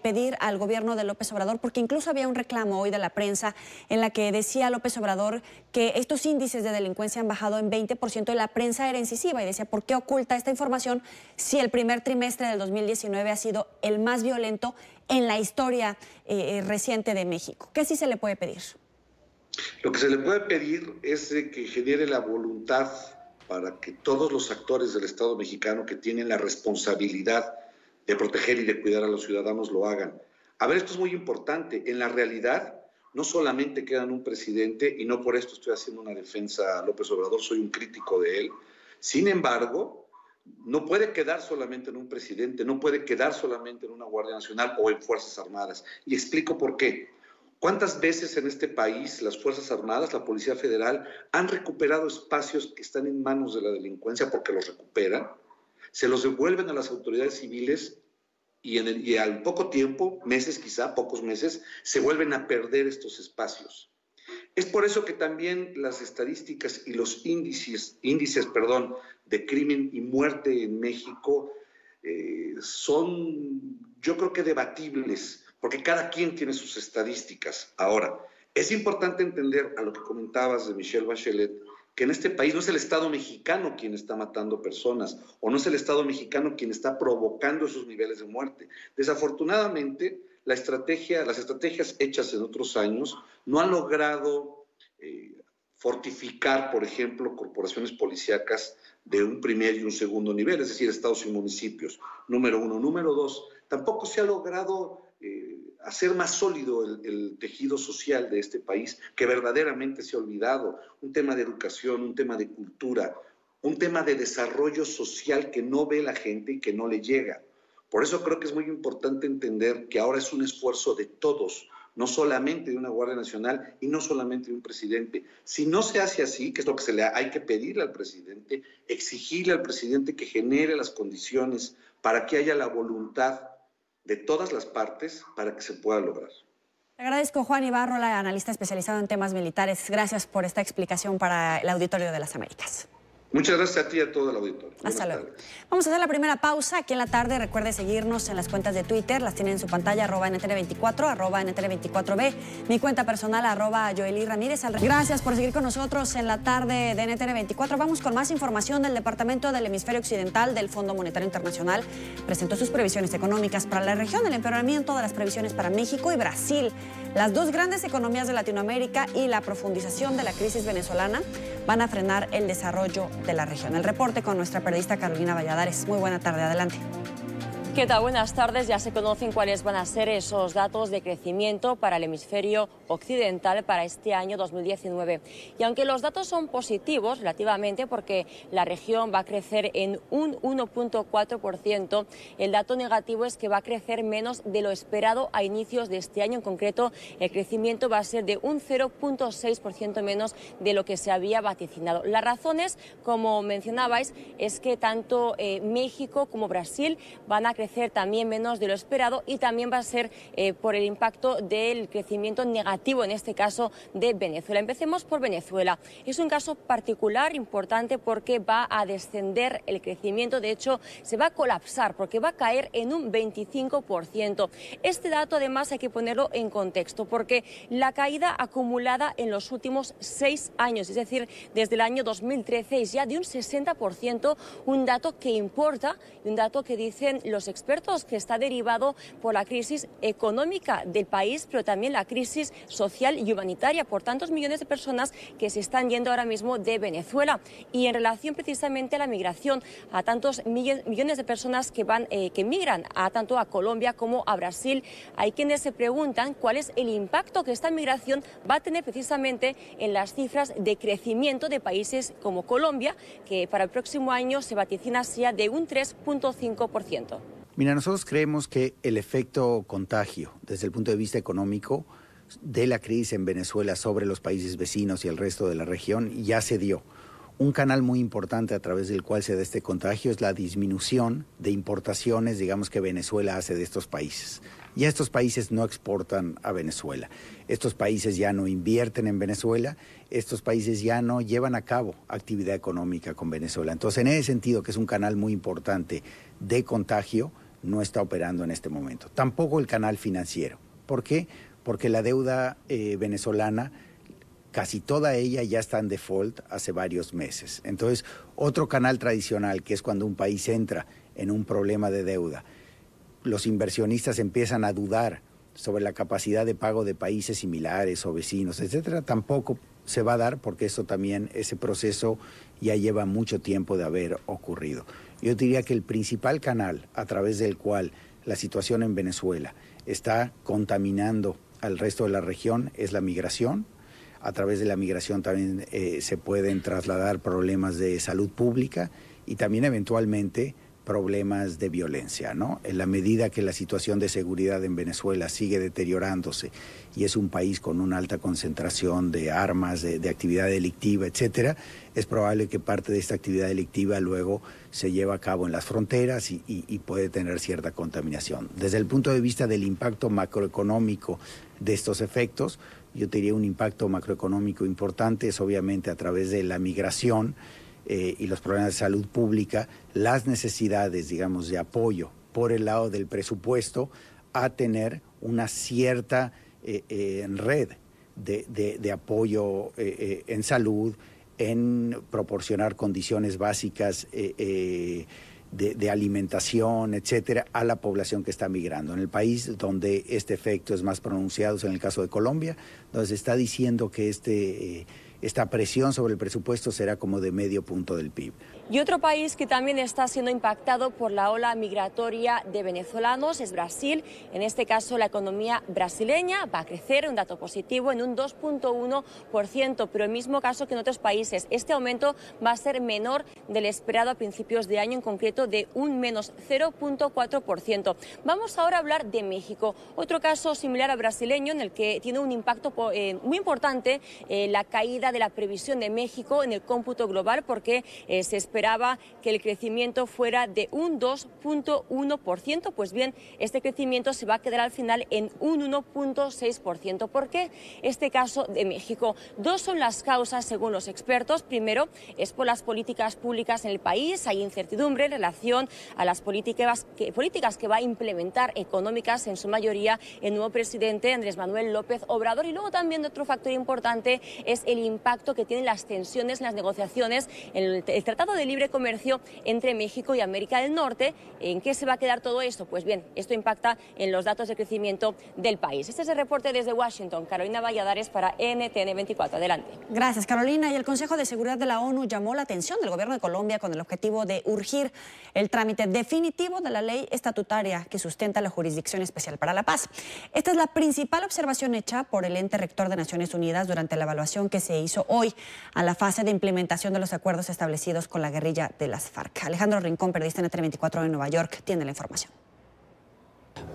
pedir al gobierno de López Obrador? Porque incluso había un reclamo hoy de la prensa en la que decía López Obrador que estos índices de delincuencia han bajado en 20% y la prensa era incisiva y decía, ¿por qué oculta esta información si el primer trimestre del 2019 ha sido el más violento en la historia reciente de México? ¿Qué sí se le puede pedir? Lo que se le puede pedir es que genere la voluntad para que todos los actores del Estado mexicano que tienen la responsabilidad de proteger y de cuidar a los ciudadanos lo hagan. A ver, esto es muy importante. En la realidad, no solamente quedan un presidente, y no por esto estoy haciendo una defensa a López Obrador, soy un crítico de él. Sin embargo, no puede quedar solamente en un presidente, no puede quedar solamente en una Guardia Nacional o en Fuerzas Armadas. Y explico por qué. ¿Cuántas veces en este país las Fuerzas Armadas, la Policía Federal, han recuperado espacios que están en manos de la delincuencia porque los recuperan? Se los devuelven a las autoridades civiles y al poco tiempo, meses quizá, pocos meses, se vuelven a perder estos espacios. Es por eso que también las estadísticas y los índices de crimen y muerte en México son, yo creo que debatibles, porque cada quien tiene sus estadísticas. Ahora, es importante entender a lo que comentabas de Michelle Bachelet, que en este país no es el Estado mexicano quien está matando personas, o no es el Estado mexicano quien está provocando esos niveles de muerte. Desafortunadamente, las estrategias hechas en otros años no han logrado fortificar, por ejemplo, corporaciones policíacas de un primer y un segundo nivel, es decir, estados y municipios, número uno. Número dos, tampoco se ha logrado hacer más sólido el tejido social de este país, que verdaderamente se ha olvidado. Un tema de educación, un tema de cultura, un tema de desarrollo social que no ve la gente y que no le llega. Por eso creo que es muy importante entender que ahora es un esfuerzo de todos, no solamente de una Guardia Nacional y no solamente de un presidente. Si no se hace así, que es lo que hay que pedirle al presidente, exigirle al presidente que genere las condiciones para que haya la voluntad de todas las partes para que se pueda lograr. Le agradezco, Juan Ibarrola, analista especializado en temas militares. Gracias por esta explicación para el Auditorio de las Américas. Muchas gracias a ti y a todo el auditorio. Hasta luego. Vamos a hacer la primera pausa aquí en la tarde. Recuerde seguirnos en las cuentas de Twitter. Las tienen en su pantalla, @NTN24, @NTN24B. Mi cuenta personal, @Yoeli Ramírez. Gracias por seguir con nosotros en la tarde de NTN24. Vamos con más información del Departamento del Hemisferio Occidental del Fondo Monetario Internacional. Presentó sus previsiones económicas para la región, el empeoramiento de las previsiones para México y Brasil. Las dos grandes economías de Latinoamérica y la profundización de la crisis venezolana van a frenar el desarrollo de la región. El reporte con nuestra periodista Carolina Valladares. Muy buena tarde, adelante. ¿Qué tal? Buenas tardes. Ya se conocen cuáles van a ser esos datos de crecimiento para el hemisferio occidental para este año 2019. Y aunque los datos son positivos relativamente, porque la región va a crecer en un 1,4%, el dato negativo es que va a crecer menos de lo esperado a inicios de este año. En concreto, el crecimiento va a ser de un 0,6% menos de lo que se había vaticinado. Las razones, como mencionabais, es que tanto México como Brasil van a crecer crecer también menos de lo esperado y también va a ser por el impacto del crecimiento negativo, en este caso de Venezuela. Empecemos por Venezuela. Es un caso particular, importante, porque va a descender el crecimiento. De hecho, se va a colapsar porque va a caer en un 25%. Este dato, además, hay que ponerlo en contexto porque la caída acumulada en los últimos 6 años, es decir, desde el año 2013, es ya de un 60%, un dato que importa y un dato que dicen los expertos que está derivado por la crisis económica del país, pero también la crisis social y humanitaria por tantos millones de personas que se están yendo ahora mismo de Venezuela. Y en relación precisamente a la migración, a tantos millones de personas que migran tanto a Colombia como a Brasil, hay quienes se preguntan cuál es el impacto que esta migración va a tener precisamente en las cifras de crecimiento de países como Colombia, que para el próximo año se vaticina sea de un 3.5%. Mira, nosotros creemos que el efecto contagio desde el punto de vista económico de la crisis en Venezuela sobre los países vecinos y el resto de la región ya se dio. Un canal muy importante a través del cual se da este contagio es la disminución de importaciones, digamos, que Venezuela hace de estos países. Ya estos países no exportan a Venezuela, estos países ya no invierten en Venezuela, estos países ya no llevan a cabo actividad económica con Venezuela. Entonces, en ese sentido, que es un canal muy importante de contagio, no está operando en este momento. Tampoco el canal financiero. ¿Por qué? Porque la deuda venezolana, casi toda ella ya está en default hace varios meses. Entonces, otro canal tradicional, que es cuando un país entra en un problema de deuda, los inversionistas empiezan a dudar sobre la capacidad de pago de países similares o vecinos, etcétera, tampoco se va a dar porque eso también, ese proceso ya lleva mucho tiempo de haber ocurrido. Yo diría que el principal canal a través del cual la situación en Venezuela está contaminando al resto de la región es la migración. A través de la migración también se pueden trasladar problemas de salud pública y también eventualmente problemas de violencia, ¿no? En la medida que la situación de seguridad en Venezuela sigue deteriorándose y es un país con una alta concentración de armas, de actividad delictiva, etcétera, es probable que parte de esta actividad delictiva luego se lleve a cabo en las fronteras y puede tener cierta contaminación. Desde el punto de vista del impacto macroeconómico de estos efectos, yo diría un impacto macroeconómico importante es obviamente a través de la migración y los problemas de salud pública, las necesidades, digamos, de apoyo por el lado del presupuesto a tener una cierta red de apoyo en salud, en proporcionar condiciones básicas de alimentación, etcétera, a la población que está migrando. En el país donde este efecto es más pronunciado es en el caso de Colombia, donde se está diciendo que esta presión sobre el presupuesto será como de medio punto del PIB. Y otro país que también está siendo impactado por la ola migratoria de venezolanos es Brasil. En este caso, la economía brasileña va a crecer, un dato positivo, en un 2.1%, pero el mismo caso que en otros países. Este aumento va a ser menor del esperado a principios de año, en concreto de un menos 0.4%. Vamos ahora a hablar de México, otro caso similar al brasileño en el que tiene un impacto muy importante la caída de la previsión de México en el cómputo global, porque se esperaba que el crecimiento fuera de un 2.1%, pues bien, este crecimiento se va a quedar al final en un 1.6%. ¿Por qué este caso de México? Dos son las causas según los expertos. Primero, es por las políticas públicas en el país. Hay incertidumbre en relación a las políticas que va a implementar económicas, en su mayoría el nuevo presidente Andrés Manuel López Obrador. Y luego también otro factor importante es el impacto que tienen las tensiones en las negociaciones en el Tratado de Libre Comercio entre México y América del Norte. ¿En qué se va a quedar todo esto? Pues bien, esto impacta en los datos de crecimiento del país. Este es el reporte desde Washington. Carolina Valladares para NTN 24. Adelante. Gracias, Carolina. Y el Consejo de Seguridad de la ONU llamó la atención del gobierno de Colombia con el objetivo de urgir el trámite definitivo de la ley estatutaria que sustenta la Jurisdicción Especial para la Paz. Esta es la principal observación hecha por el ente rector de Naciones Unidas durante la evaluación que se hizo hoy a la fase de implementación de los acuerdos establecidos con la guerrilla de las FARC. Alejandro Rincón, periodista en NTN 24 en Nueva York, tiene la información.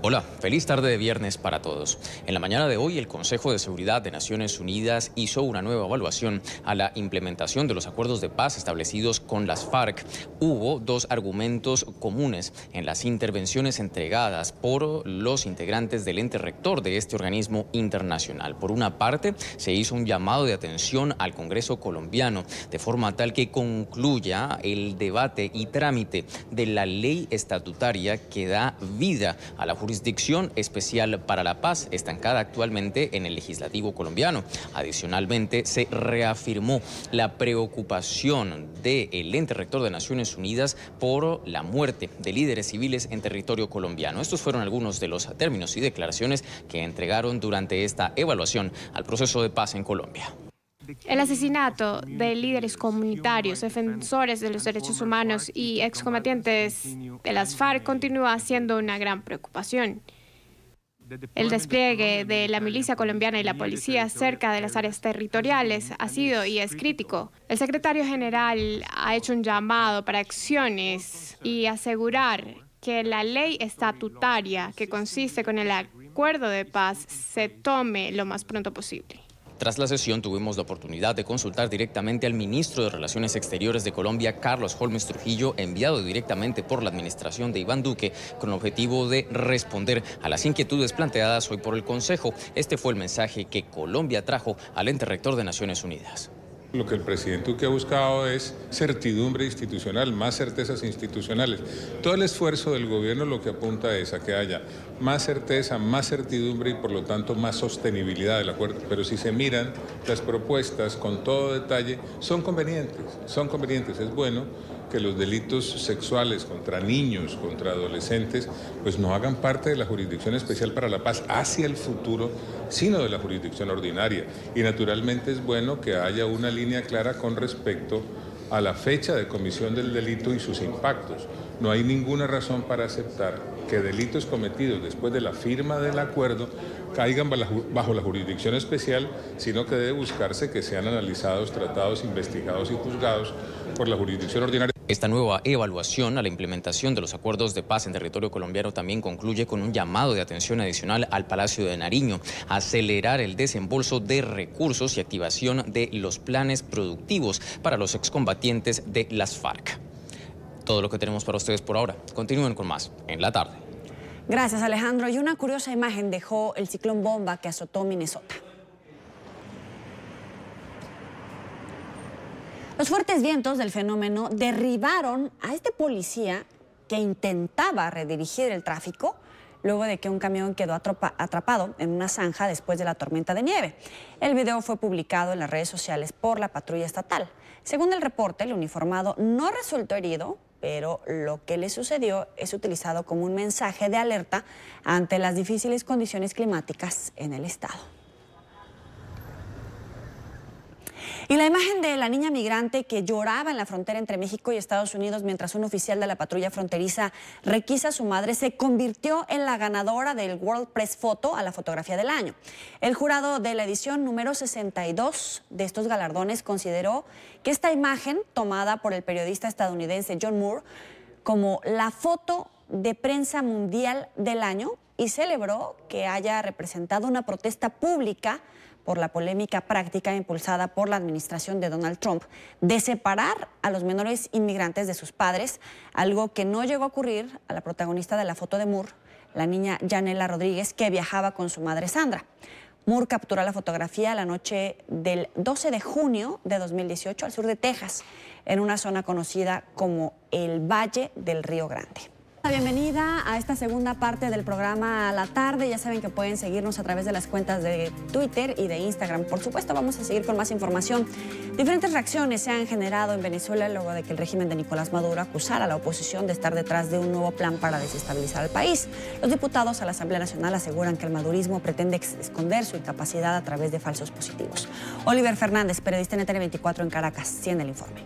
Hola, feliz tarde de viernes para todos. En la mañana de hoy, el Consejo de Seguridad de Naciones Unidas hizo una nueva evaluación a la implementación de los acuerdos de paz establecidos con las FARC. Hubo dos argumentos comunes en las intervenciones entregadas por los integrantes del ente rector de este organismo internacional. Por una parte, se hizo un llamado de atención al Congreso colombiano, de forma tal que concluya el debate y trámite de la ley estatutaria que da vida a la Jurisdicción Especial para la Paz, estancada actualmente en el legislativo colombiano. Adicionalmente, se reafirmó la preocupación del ente rector de Naciones Unidas por la muerte de líderes civiles en territorio colombiano. Estos fueron algunos de los términos y declaraciones que entregaron durante esta evaluación al proceso de paz en Colombia. El asesinato de líderes comunitarios, defensores de los derechos humanos y excombatientes de las FARC continúa siendo una gran preocupación. El despliegue de la milicia colombiana y la policía cerca de las áreas territoriales ha sido y es crítico. El secretario general ha hecho un llamado para acciones y asegurar que la ley estatutaria que consiste con el acuerdo de paz se tome lo más pronto posible. Tras la sesión tuvimos la oportunidad de consultar directamente al ministro de Relaciones Exteriores de Colombia, Carlos Holmes Trujillo, enviado directamente por la administración de Iván Duque, con el objetivo de responder a las inquietudes planteadas hoy por el Consejo. Este fue el mensaje que Colombia trajo al ente rector de Naciones Unidas. Lo que el presidente Duque ha buscado es certidumbre institucional, más certezas institucionales. Todo el esfuerzo del gobierno lo que apunta es a que haya más certeza, más certidumbre y por lo tanto más sostenibilidad del acuerdo. Pero si se miran las propuestas con todo detalle, son convenientes. Es bueno que los delitos sexuales contra niños, contra adolescentes, pues no hagan parte de la Jurisdicción Especial para la Paz hacia el futuro, sino de la jurisdicción ordinaria. Y naturalmente es bueno que haya una línea clara con respecto a la fecha de comisión del delito y sus impactos. No hay ninguna razón para aceptar que delitos cometidos después de la firma del acuerdo caigan bajo la jurisdicción especial, sino que debe buscarse que sean analizados, tratados, investigados y juzgados por la jurisdicción ordinaria. Esta nueva evaluación a la implementación de los acuerdos de paz en territorio colombiano también concluye con un llamado de atención adicional al Palacio de Nariño, a acelerar el desembolso de recursos y activación de los planes productivos para los excombatientes de las FARC. Todo lo que tenemos para ustedes por ahora. Continúen con más en la tarde. Gracias, Alejandro. Y una curiosa imagen dejó el ciclón bomba que azotó Minnesota. Los fuertes vientos del fenómeno derribaron a este policía que intentaba redirigir el tráfico luego de que un camión quedó atrapado en una zanja después de la tormenta de nieve. El video fue publicado en las redes sociales por la patrulla estatal. Según el reporte, el uniformado no resultó herido, pero lo que le sucedió es utilizado como un mensaje de alerta ante las difíciles condiciones climáticas en el estado. Y la imagen de la niña migrante que lloraba en la frontera entre México y Estados Unidos mientras un oficial de la patrulla fronteriza requisa a su madre se convirtió en la ganadora del World Press Photo a la fotografía del año. El jurado de la edición número 62 de estos galardones consideró que esta imagen, tomada por el periodista estadounidense John Moore, como la foto de prensa mundial del año y celebró que haya representado una protesta pública por la polémica práctica impulsada por la administración de Donald Trump de separar a los menores inmigrantes de sus padres, algo que no llegó a ocurrir a la protagonista de la foto de Moore, la niña Yanela Rodríguez, que viajaba con su madre Sandra. Moore capturó la fotografía la noche del 12 de junio de 2018 al sur de Texas, en una zona conocida como el Valle del Río Grande. Bienvenida a esta segunda parte del programa a la tarde. Ya saben que pueden seguirnos a través de las cuentas de Twitter y de Instagram. Por supuesto, vamos a seguir con más información. Diferentes reacciones se han generado en Venezuela luego de que el régimen de Nicolás Maduro acusara a la oposición de estar detrás de un nuevo plan para desestabilizar al país. Los diputados a la Asamblea Nacional aseguran que el madurismo pretende esconder su incapacidad a través de falsos positivos. Oliver Fernández, periodista en NTN24 en Caracas, tiene el informe.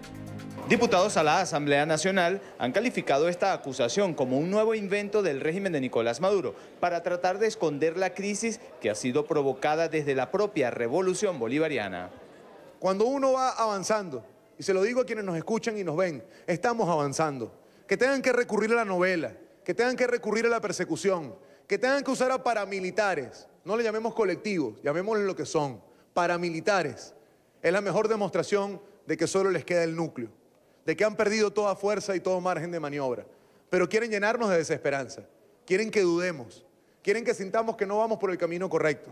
Diputados a la Asamblea Nacional han calificado esta acusación como un nuevo invento del régimen de Nicolás Maduro para tratar de esconder la crisis que ha sido provocada desde la propia revolución bolivariana. Cuando uno va avanzando, y se lo digo a quienes nos escuchan y nos ven, estamos avanzando. Que tengan que recurrir a la novela, que tengan que recurrir a la persecución, Que tengan que usar a paramilitares, no le llamemos colectivos, llamémosle lo que son, paramilitares, es la mejor demostración de que solo les queda el núcleo, de que han perdido toda fuerza y todo margen de maniobra. Pero quieren llenarnos de desesperanza, quieren que dudemos, quieren que sintamos que no vamos por el camino correcto.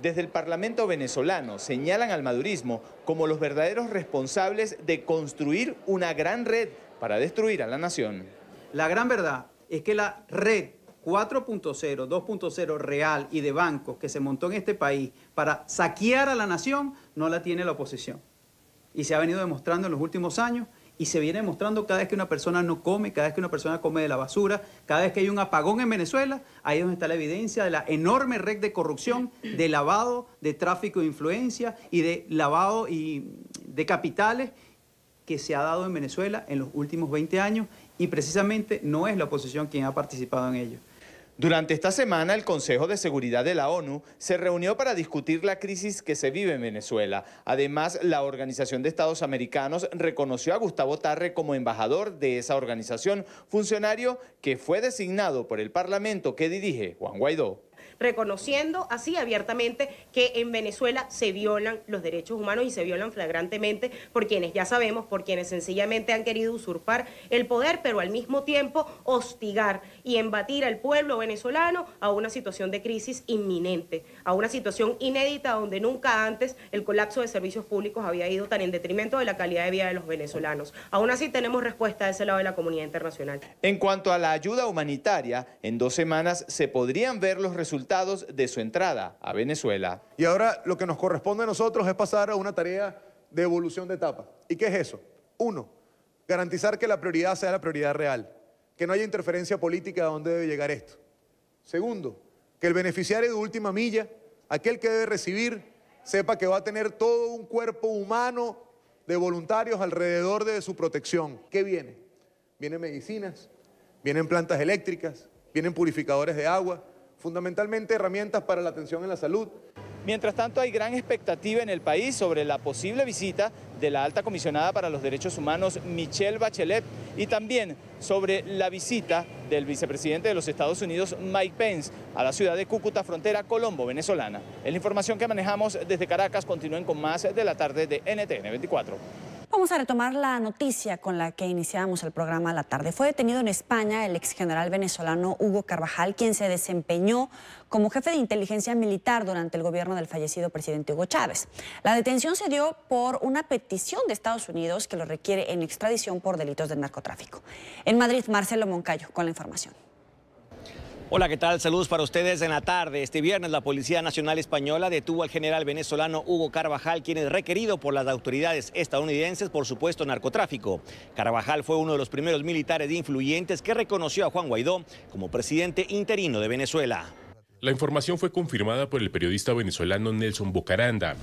Desde el Parlamento venezolano señalan al madurismo como los verdaderos responsables de construir una gran red para destruir a la nación. La gran verdad es que la red 4.0, 2.0 real y de bancos que se montó en este país para saquear a la nación no la tiene la oposición. Y se ha venido demostrando en los últimos años y se viene demostrando cada vez que una persona no come, cada vez que una persona come de la basura, cada vez que hay un apagón en Venezuela, ahí es donde está la evidencia de la enorme red de corrupción, de lavado, de tráfico de influencia y de lavado de capitales que se ha dado en Venezuela en los últimos 20 años y precisamente no es la oposición quien ha participado en ello. Durante esta semana, el Consejo de Seguridad de la ONU se reunió para discutir la crisis que se vive en Venezuela. Además, la Organización de Estados Americanos reconoció a Gustavo Tarre como embajador de esa organización, funcionario que fue designado por el Parlamento que dirige Juan Guaidó. Reconociendo así abiertamente que en Venezuela se violan los derechos humanos y se violan flagrantemente por quienes ya sabemos, por quienes sencillamente han querido usurpar el poder, pero al mismo tiempo hostigar y embatir al pueblo venezolano a una situación de crisis inminente, a una situación inédita donde nunca antes el colapso de servicios públicos había ido tan en detrimento de la calidad de vida de los venezolanos. Aún así tenemos respuesta de ese lado de la comunidad internacional. En cuanto a la ayuda humanitaria, en 2 semanas se podrían ver los resultados de su entrada a Venezuela. Y ahora lo que nos corresponde a nosotros es pasar a una tarea de evolución de etapa. ¿Y qué es eso? 1, garantizar que la prioridad sea la prioridad real, que no haya interferencia política a dónde debe llegar esto. 2, que el beneficiario de última milla, aquel que debe recibir, sepa que va a tener todo un cuerpo humano de voluntarios alrededor de su protección. ¿Qué viene? Vienen medicinas, vienen plantas eléctricas, vienen purificadores de agua, fundamentalmente herramientas para la atención en la salud. Mientras tanto, hay gran expectativa en el país sobre la posible visita de la alta comisionada para los derechos humanos Michelle Bachelet y también sobre la visita del vicepresidente de los Estados Unidos Mike Pence a la ciudad de Cúcuta, frontera colombo-venezolana. Es la información que manejamos desde Caracas. Continúen con más de la tarde de NTN 24. Vamos a retomar la noticia con la que iniciamos el programa a la tarde. Fue detenido en España el exgeneral venezolano Hugo Carvajal, quien se desempeñó como jefe de inteligencia militar durante el gobierno del fallecido presidente Hugo Chávez. La detención se dio por una petición de Estados Unidos que lo requiere en extradición por delitos de narcotráfico. En Madrid, Marcelo Moncayo con la información. Hola, ¿qué tal? Saludos para ustedes en la tarde. Este viernes la Policía Nacional Española detuvo al general venezolano Hugo Carvajal, quien es requerido por las autoridades estadounidenses por supuesto narcotráfico. Carvajal fue uno de los primeros militares influyentes que reconoció a Juan Guaidó como presidente interino de Venezuela. La información fue confirmada por el periodista venezolano Nelson Bocaranda.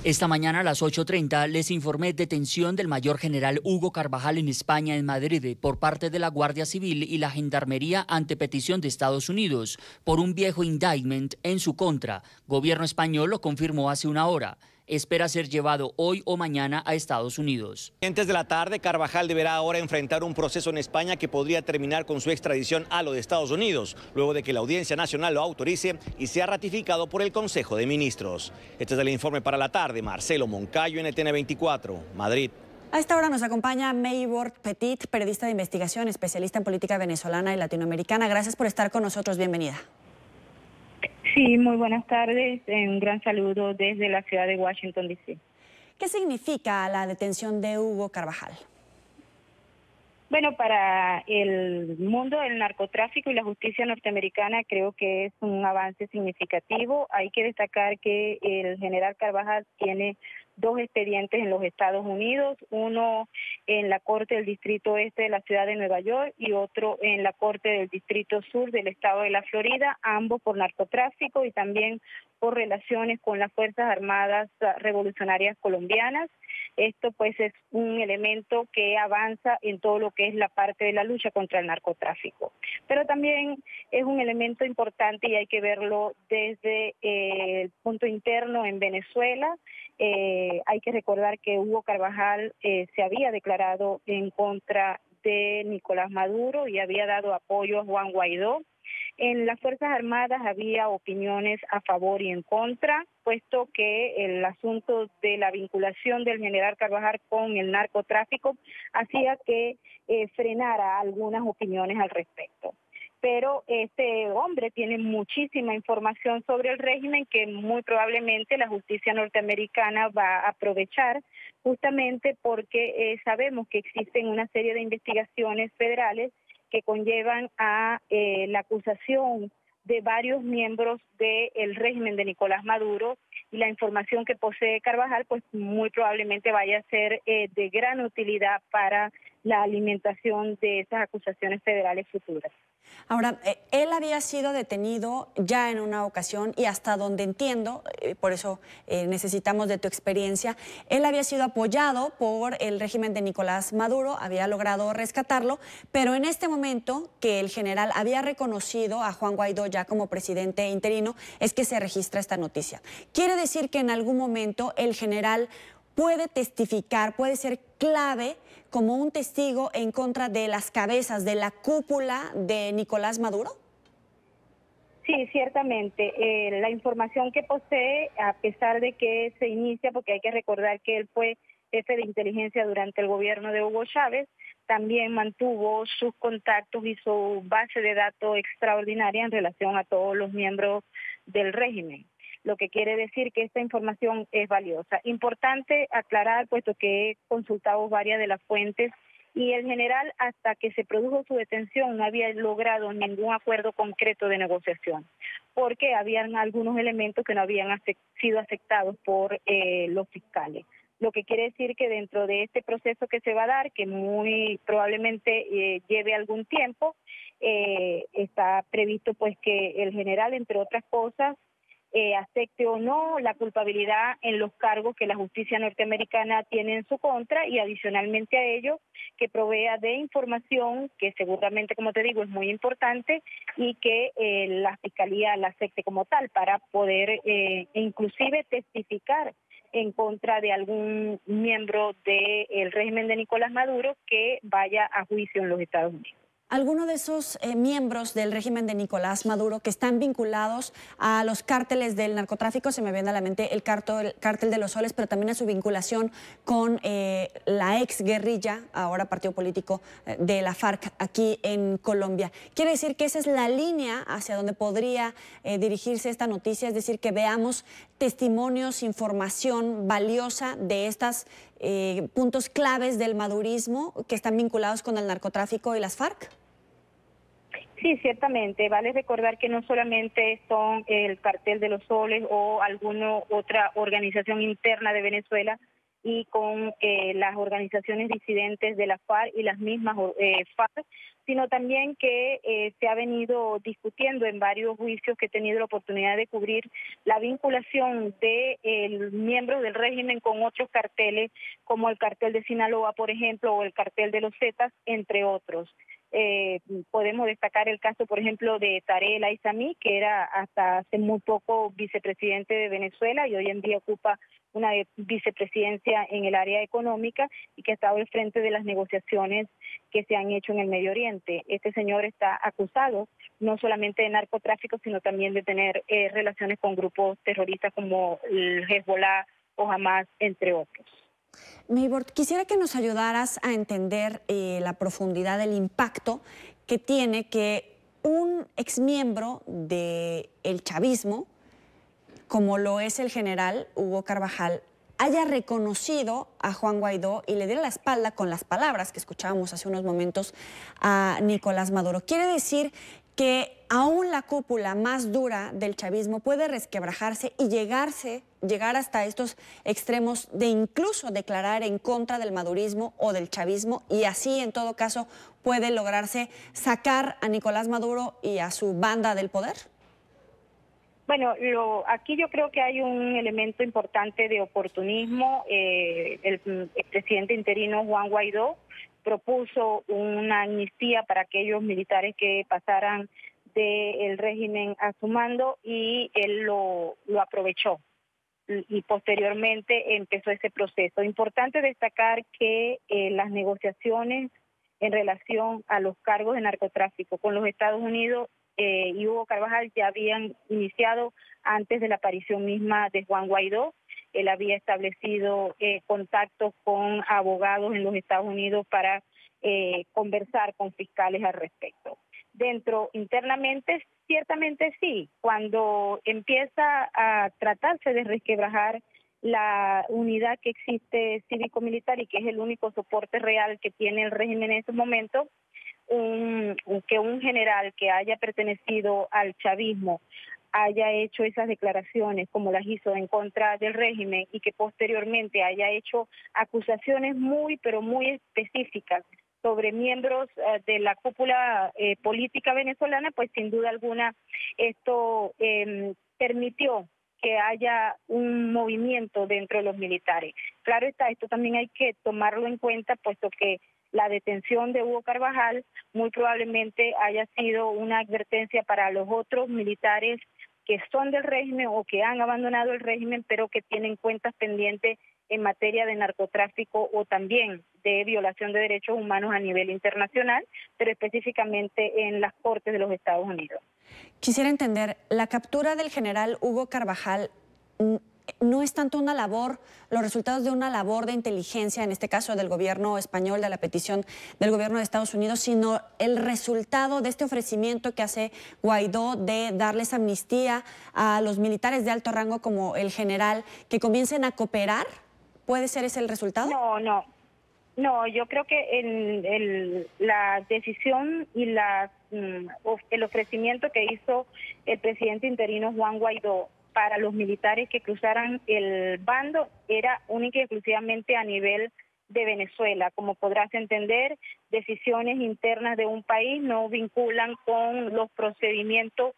Esta mañana a las 8:30 les informé detención del mayor general Hugo Carvajal en España, en Madrid, por parte de la Guardia Civil y la Gendarmería ante petición de Estados Unidos por un viejo indictment en su contra. Gobierno español lo confirmó hace una hora. Espera ser llevado hoy o mañana a Estados Unidos. Antes de la tarde, Carvajal deberá ahora enfrentar un proceso en España que podría terminar con su extradición a los Estados Unidos, luego de que la Audiencia Nacional lo autorice y sea ratificado por el Consejo de Ministros. Este es el informe para la tarde. Marcelo Moncayo, NTN 24, Madrid. A esta hora nos acompaña Maybord Petit, periodista de investigación, especialista en política venezolana y latinoamericana. Gracias por estar con nosotros. Bienvenida. Sí, muy buenas tardes. Un gran saludo desde la ciudad de Washington, D.C. ¿Qué significa la detención de Hugo Carvajal? Bueno, para el mundo del narcotráfico y la justicia norteamericana creo que es un avance significativo. Hay que destacar que el general Carvajal tiene 2 expedientes en los Estados Unidos, uno en la Corte del Distrito Este de la ciudad de Nueva York y otro en la Corte del Distrito Sur del estado de la Florida, ambos por narcotráfico y también por relaciones con las Fuerzas Armadas Revolucionarias Colombianas. Esto pues es un elemento que avanza en todo lo que es la parte de la lucha contra el narcotráfico. Pero también es un elemento importante y hay que verlo desde el punto interno en Venezuela. Hay que recordar que Hugo Carvajal se había declarado en contra de Nicolás Maduro y había dado apoyo a Juan Guaidó. En las Fuerzas Armadas había opiniones a favor y en contra, puesto que el asunto de la vinculación del general Carvajal con el narcotráfico hacía que frenara algunas opiniones al respecto. Pero este hombre tiene muchísima información sobre el régimen que muy probablemente la justicia norteamericana va a aprovechar, justamente porque sabemos que existen una serie de investigaciones federales que conllevan a la acusación de varios miembros del régimen de Nicolás Maduro, y la información que posee Carvajal pues muy probablemente vaya a ser de gran utilidad para la alimentación de esas acusaciones federales futuras. Ahora, él había sido detenido ya en una ocasión y hasta donde entiendo, por eso necesitamos de tu experiencia, él había sido apoyado por el régimen de Nicolás Maduro, había logrado rescatarlo, pero en este momento que el general había reconocido a Juan Guaidó ya como presidente interino, es que se registra esta noticia. Quiere decir que en algún momento el general puede testificar, puede ser clave como un testigo en contra de las cabezas de la cúpula de Nicolás Maduro? Sí, ciertamente. La información que posee, a pesar de que se inicia, porque hay que recordar que él fue jefe de inteligencia durante el gobierno de Hugo Chávez, también mantuvo sus contactos y su base de datos extraordinaria en relación a todos los miembros del régimen, lo que quiere decir que esta información es valiosa. Importante aclarar, puesto que he consultado varias de las fuentes, y el general, hasta que se produjo su detención, no había logrado ningún acuerdo concreto de negociación, porque habían algunos elementos que no habían sido aceptados por los fiscales. Lo que quiere decir que dentro de este proceso que se va a dar, que muy probablemente lleve algún tiempo, está previsto pues que el general, entre otras cosas, acepte o no la culpabilidad en los cargos que la justicia norteamericana tiene en su contra, y adicionalmente a ello que provea de información que seguramente, como te digo, es muy importante, y que la fiscalía la acepte como tal para poder inclusive testificar en contra de algún miembro del régimen de Nicolás Maduro que vaya a juicio en los Estados Unidos. ¿Alguno de esos miembros del régimen de Nicolás Maduro que están vinculados a los cárteles del narcotráfico? Se me viene a la mente el cártel de los Soles, pero también a su vinculación con la ex guerrilla, ahora partido político de la FARC aquí en Colombia. ¿Quiere decir que esa es la línea hacia donde podría dirigirse esta noticia? Es decir, que veamos testimonios, información valiosa de estos puntos claves del madurismo que están vinculados con el narcotráfico y las FARC. Sí, ciertamente. Vale recordar que no solamente son el cartel de los Soles o alguna otra organización interna de Venezuela, y con las organizaciones disidentes de la FARC y las mismas FARC, sino también que se ha venido discutiendo en varios juicios que he tenido la oportunidad de cubrir la vinculación de miembros del régimen con otros carteles, como el cartel de Sinaloa, por ejemplo, o el cartel de los Zetas, entre otros. Podemos destacar el caso, por ejemplo, de Tarek El Aissami, que era hasta hace muy poco vicepresidente de Venezuela y hoy en día ocupa una vicepresidencia en el área económica, y que ha estado al frente de las negociaciones que se han hecho en el Medio Oriente. Este señor está acusado no solamente de narcotráfico, sino también de tener relaciones con grupos terroristas como el Hezbollah o Hamas, entre otros. Maybord, quisiera que nos ayudaras a entender la profundidad del impacto que tiene que un exmiembro del chavismo, como lo es el general Hugo Carvajal, haya reconocido a Juan Guaidó y le diera la espalda con las palabras que escuchábamos hace unos momentos a Nicolás Maduro. Quiere decir que aún la cúpula más dura del chavismo puede resquebrajarse y llegar hasta estos extremos de incluso declarar en contra del madurismo o del chavismo, y así en todo caso puede lograrse sacar a Nicolás Maduro y a su banda del poder. Bueno, aquí yo creo que hay un elemento importante de oportunismo. El presidente interino Juan Guaidó propuso una amnistía para aquellos militares que pasaran del régimen a su mando, y él lo aprovechó y posteriormente empezó ese proceso. Importante destacar que las negociaciones en relación a los cargos de narcotráfico con los Estados Unidos y Hugo Carvajal ya habían iniciado antes de la aparición misma de Juan Guaidó. Él había establecido contactos con abogados en los Estados Unidos para conversar con fiscales al respecto. Internamente, ciertamente sí, cuando empieza a tratarse de resquebrajar la unidad que existe cívico-militar y que es el único soporte real que tiene el régimen en ese momento, que un general que haya pertenecido al chavismo haya hecho esas declaraciones como las hizo en contra del régimen y que posteriormente haya hecho acusaciones muy, pero muy específicas sobre miembros de la cúpula política venezolana, pues sin duda alguna esto permitió que haya un movimiento dentro de los militares. Claro está, esto también hay que tomarlo en cuenta, puesto que la detención de Hugo Carvajal muy probablemente haya sido una advertencia para los otros militares que son del régimen o que han abandonado el régimen, pero que tienen cuentas pendientes en materia de narcotráfico o también de violación de derechos humanos a nivel internacional, pero específicamente en las Cortes de los Estados Unidos. Quisiera entender, la captura del general Hugo Carvajal no es tanto una labor, los resultados de una labor de inteligencia, en este caso del gobierno español, de la petición del gobierno de Estados Unidos, sino el resultado de este ofrecimiento que hace Guaidó de darles amnistía a los militares de alto rango como el general, que comiencen a cooperar. ¿Puede ser ese el resultado? No, yo creo que la decisión y el ofrecimiento que hizo el presidente interino Juan Guaidó para los militares que cruzaran el bando era única y exclusivamente a nivel de Venezuela. Como podrás entender, decisiones internas de un país no vinculan con los procedimientos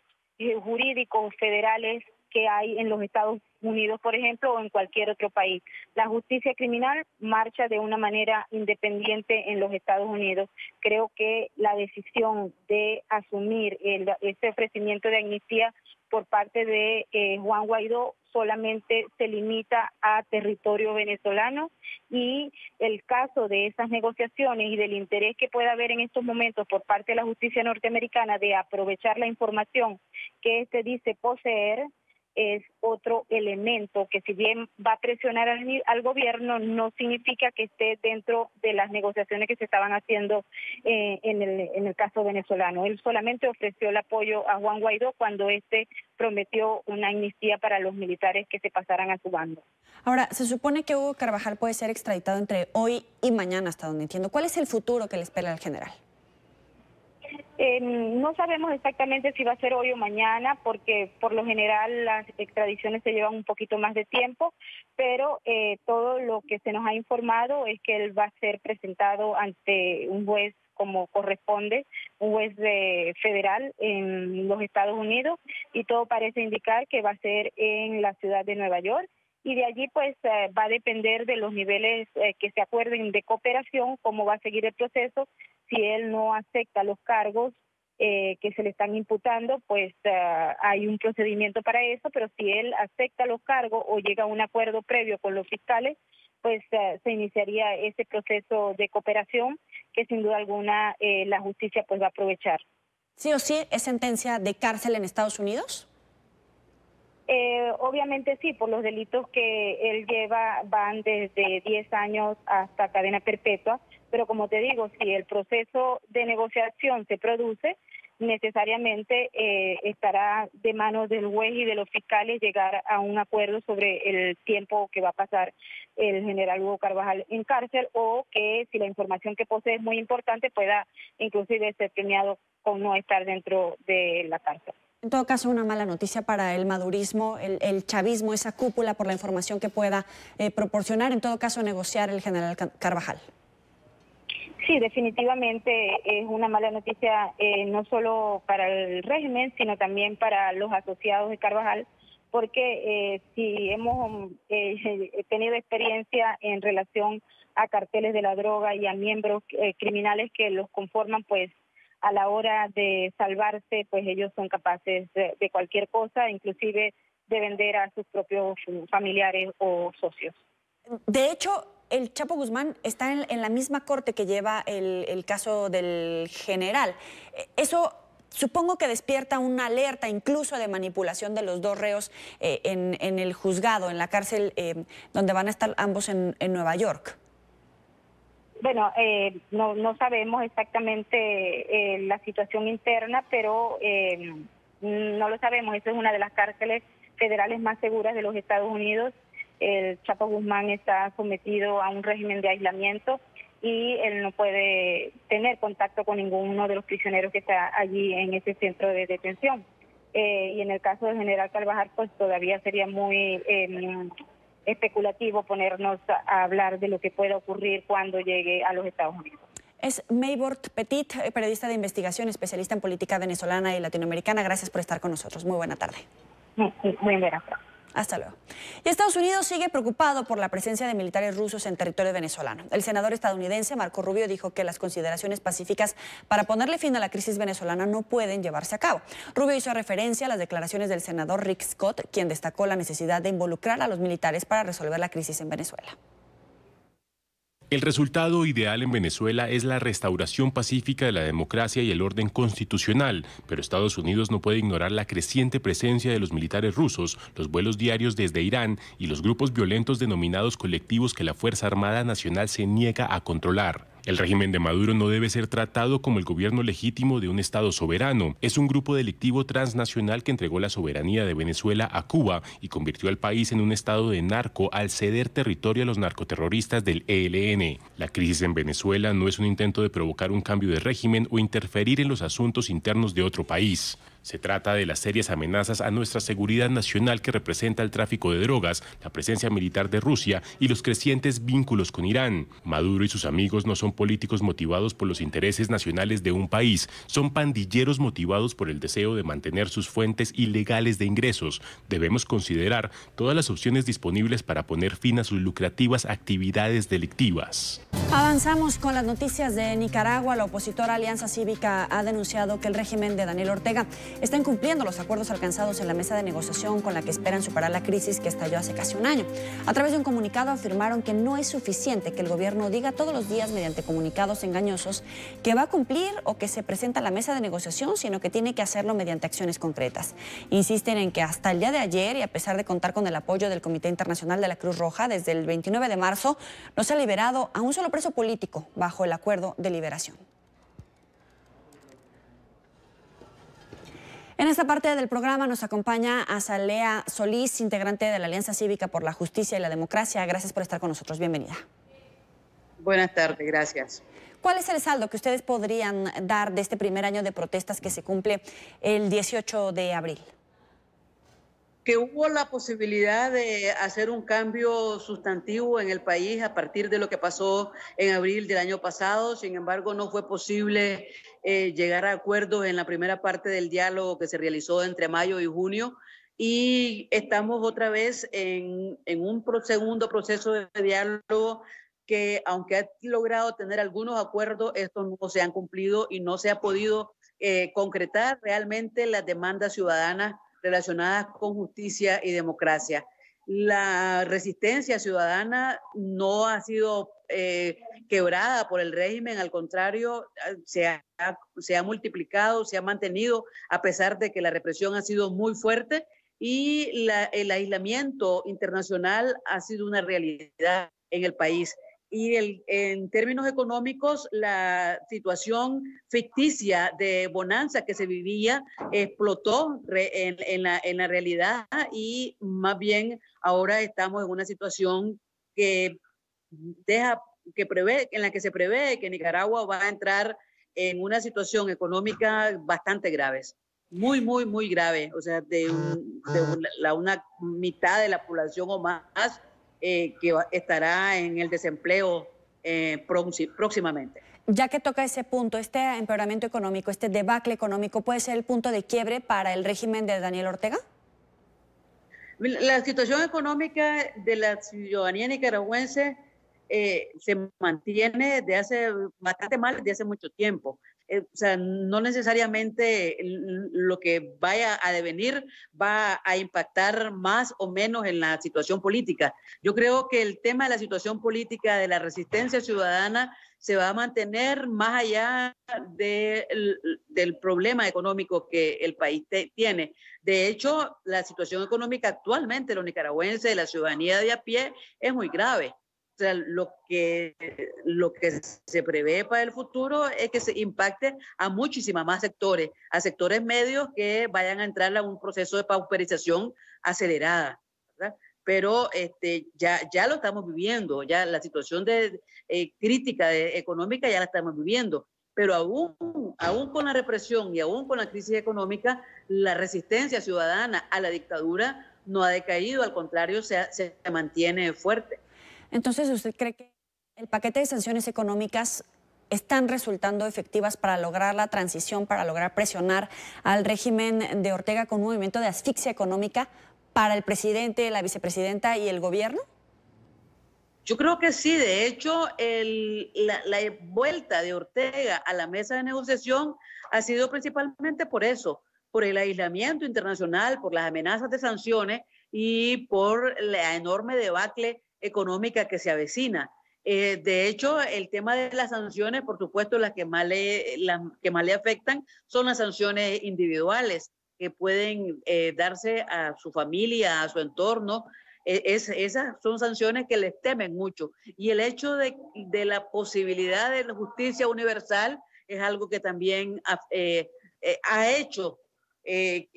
jurídicos federales que hay en los Estados Unidos, por ejemplo, o en cualquier otro país. La justicia criminal marcha de una manera independiente en los Estados Unidos. Creo que la decisión de asumir ese ofrecimiento de amnistía por parte de Juan Guaidó solamente se limita a territorio venezolano, y el caso de esas negociaciones y del interés que pueda haber en estos momentos por parte de la justicia norteamericana de aprovechar la información que este dice poseer es otro elemento que, si bien va a presionar al gobierno, no significa que esté dentro de las negociaciones que se estaban haciendo en el caso venezolano. Él solamente ofreció el apoyo a Juan Guaidó cuando éste prometió una amnistía para los militares que se pasaran a su bando. Ahora, se supone que Hugo Carvajal puede ser extraditado entre hoy y mañana, hasta donde entiendo. ¿Cuál es el futuro que le espera al general? No sabemos exactamente si va a ser hoy o mañana, porque por lo general las extradiciones se llevan un poquito más de tiempo, pero todo lo que se nos ha informado es que él va a ser presentado ante un juez como corresponde, un juez federal en los Estados Unidos, y todo parece indicar que va a ser en la ciudad de Nueva York. Y de allí pues va a depender de los niveles que se acuerden de cooperación, cómo va a seguir el proceso. Si él no acepta los cargos que se le están imputando, pues hay un procedimiento para eso, pero si él acepta los cargos o llega a un acuerdo previo con los fiscales, pues se iniciaría ese proceso de cooperación que sin duda alguna la justicia pues va a aprovechar. ¿Sí o sí es sentencia de cárcel en Estados Unidos? Obviamente sí, por los delitos que él lleva van desde 10 años hasta cadena perpetua, pero como te digo, si el proceso de negociación se produce, necesariamente estará de manos del juez y de los fiscales llegar a un acuerdo sobre el tiempo que va a pasar el general Hugo Carvajal en cárcel, o que, si la información que posee es muy importante, pueda inclusive ser premiado con no estar dentro de la cárcel. En todo caso, una mala noticia para el madurismo, el chavismo, esa cúpula, por la información que pueda proporcionar, en todo caso, negociar el general Carvajal. Sí, definitivamente es una mala noticia, no solo para el régimen, sino también para los asociados de Carvajal, porque si hemos tenido experiencia en relación a carteles de la droga y a miembros criminales que los conforman, pues a la hora de salvarse, pues ellos son capaces de cualquier cosa, inclusive de vender a sus propios familiares o socios. De hecho, el Chapo Guzmán está en la misma corte que lleva el caso del general. Eso supongo que despierta una alerta incluso de manipulación de los dos reos en el juzgado, en la cárcel donde van a estar ambos en Nueva York. Bueno, no sabemos exactamente la situación interna, pero no lo sabemos. Esa es una de las cárceles federales más seguras de los Estados Unidos. El Chapo Guzmán está sometido a un régimen de aislamiento y él no puede tener contacto con ninguno de los prisioneros que está allí en ese centro de detención. Y en el caso del general Carvajal, pues todavía sería muy especulativo ponernos a hablar de lo que pueda ocurrir cuando llegue a los Estados Unidos. Es Maybord Petit, periodista de investigación, especialista en política venezolana y latinoamericana. Gracias por estar con nosotros. Muy buena tarde. Muy buena tarde. Hasta luego. Y Estados Unidos sigue preocupado por la presencia de militares rusos en territorio venezolano. El senador estadounidense Marco Rubio dijo que las consideraciones pacíficas para ponerle fin a la crisis venezolana no pueden llevarse a cabo. Rubio hizo referencia a las declaraciones del senador Rick Scott, quien destacó la necesidad de involucrar a los militares para resolver la crisis en Venezuela. El resultado ideal en Venezuela es la restauración pacífica de la democracia y el orden constitucional, pero Estados Unidos no puede ignorar la creciente presencia de los militares rusos, los vuelos diarios desde Irán y los grupos violentos denominados colectivos que la Fuerza Armada Nacional se niega a controlar. El régimen de Maduro no debe ser tratado como el gobierno legítimo de un Estado soberano. Es un grupo delictivo transnacional que entregó la soberanía de Venezuela a Cuba y convirtió al país en un estado de narco al ceder territorio a los narcoterroristas del ELN. La crisis en Venezuela no es un intento de provocar un cambio de régimen o interferir en los asuntos internos de otro país. Se trata de las serias amenazas a nuestra seguridad nacional que representa el tráfico de drogas, la presencia militar de Rusia y los crecientes vínculos con Irán. Maduro y sus amigos no son políticos motivados por los intereses nacionales de un país, son pandilleros motivados por el deseo de mantener sus fuentes ilegales de ingresos. Debemos considerar todas las opciones disponibles para poner fin a sus lucrativas actividades delictivas. Avanzamos con las noticias de Nicaragua. La opositora Alianza Cívica ha denunciado que el régimen de Daniel Ortega está incumpliendo los acuerdos alcanzados en la mesa de negociación con la que esperan superar la crisis que estalló hace casi un año. A través de un comunicado afirmaron que no es suficiente que el gobierno diga todos los días mediante comunicados engañosos que va a cumplir o que se presenta a la mesa de negociación, sino que tiene que hacerlo mediante acciones concretas. Insisten en que hasta el día de ayer, y a pesar de contar con el apoyo del Comité Internacional de la Cruz Roja, desde el 29 de marzo no se ha liberado a un solo preso político bajo el acuerdo de liberación. En esta parte del programa nos acompaña Azalea Solís, integrante de la Alianza Cívica por la Justicia y la Democracia. Gracias por estar con nosotros. Bienvenida. Buenas tardes, gracias. ¿Cuál es el saldo que ustedes podrían dar de este primer año de protestas que se cumple el 18 de abril? Que hubo la posibilidad de hacer un cambio sustantivo en el país a partir de lo que pasó en abril del año pasado. Sin embargo, no fue posible llegar a acuerdos en la primera parte del diálogo que se realizó entre mayo y junio. Y estamos otra vez en un segundo proceso de diálogo que, aunque ha logrado tener algunos acuerdos, estos no se han cumplido y no se ha podido concretar realmente las demandas ciudadanas relacionadas con justicia y democracia. La resistencia ciudadana no ha sido quebrada por el régimen, al contrario, se ha multiplicado, se ha mantenido a pesar de que la represión ha sido muy fuerte y el aislamiento internacional ha sido una realidad en el país. Y en términos económicos, la situación ficticia de bonanza que se vivía explotó en la realidad y más bien ahora estamos en una situación en la que se prevé que Nicaragua va a entrar en una situación económica bastante grave. Muy, muy, muy grave. O sea, una mitad de la población o más que estará en el desempleo próximamente. Ya que toca ese punto, este empeoramiento económico, este debacle económico, ¿puede ser el punto de quiebre para el régimen de Daniel Ortega? La situación económica de la ciudadanía nicaragüense se mantiene bastante mal desde hace mucho tiempo. o sea, no necesariamente lo que vaya a devenir va a impactar más o menos en la situación política. Yo creo que el tema de la situación política, de la resistencia ciudadana, se va a mantener más allá del problema económico que el país tiene. De hecho, la situación económica actualmente de los nicaragüenses, de la ciudadanía de a pie, es muy grave. O sea, lo que se prevé para el futuro es que se impacte a muchísimas más sectores, a sectores medios que vayan a entrar a un proceso de pauperización acelerada, ¿verdad? Pero ya lo estamos viviendo, ya la situación crítica económica ya la estamos viviendo, pero aún con la represión y aún con la crisis económica, la resistencia ciudadana a la dictadura no ha decaído, al contrario, se mantiene fuerte. Entonces, ¿usted cree que el paquete de sanciones económicas están resultando efectivas para lograr la transición, para lograr presionar al régimen de Ortega con un movimiento de asfixia económica para el presidente, la vicepresidenta y el gobierno? Yo creo que sí. De hecho, la vuelta de Ortega a la mesa de negociación ha sido principalmente por eso, por el aislamiento internacional, por las amenazas de sanciones y por la enorme debacle económica que se avecina. De hecho, el tema de las sanciones, por supuesto, las que más le afectan son las sanciones individuales que pueden darse a su familia, a su entorno. Esas son sanciones que les temen mucho. Y el hecho de la posibilidad de la justicia universal es algo que también ha hecho que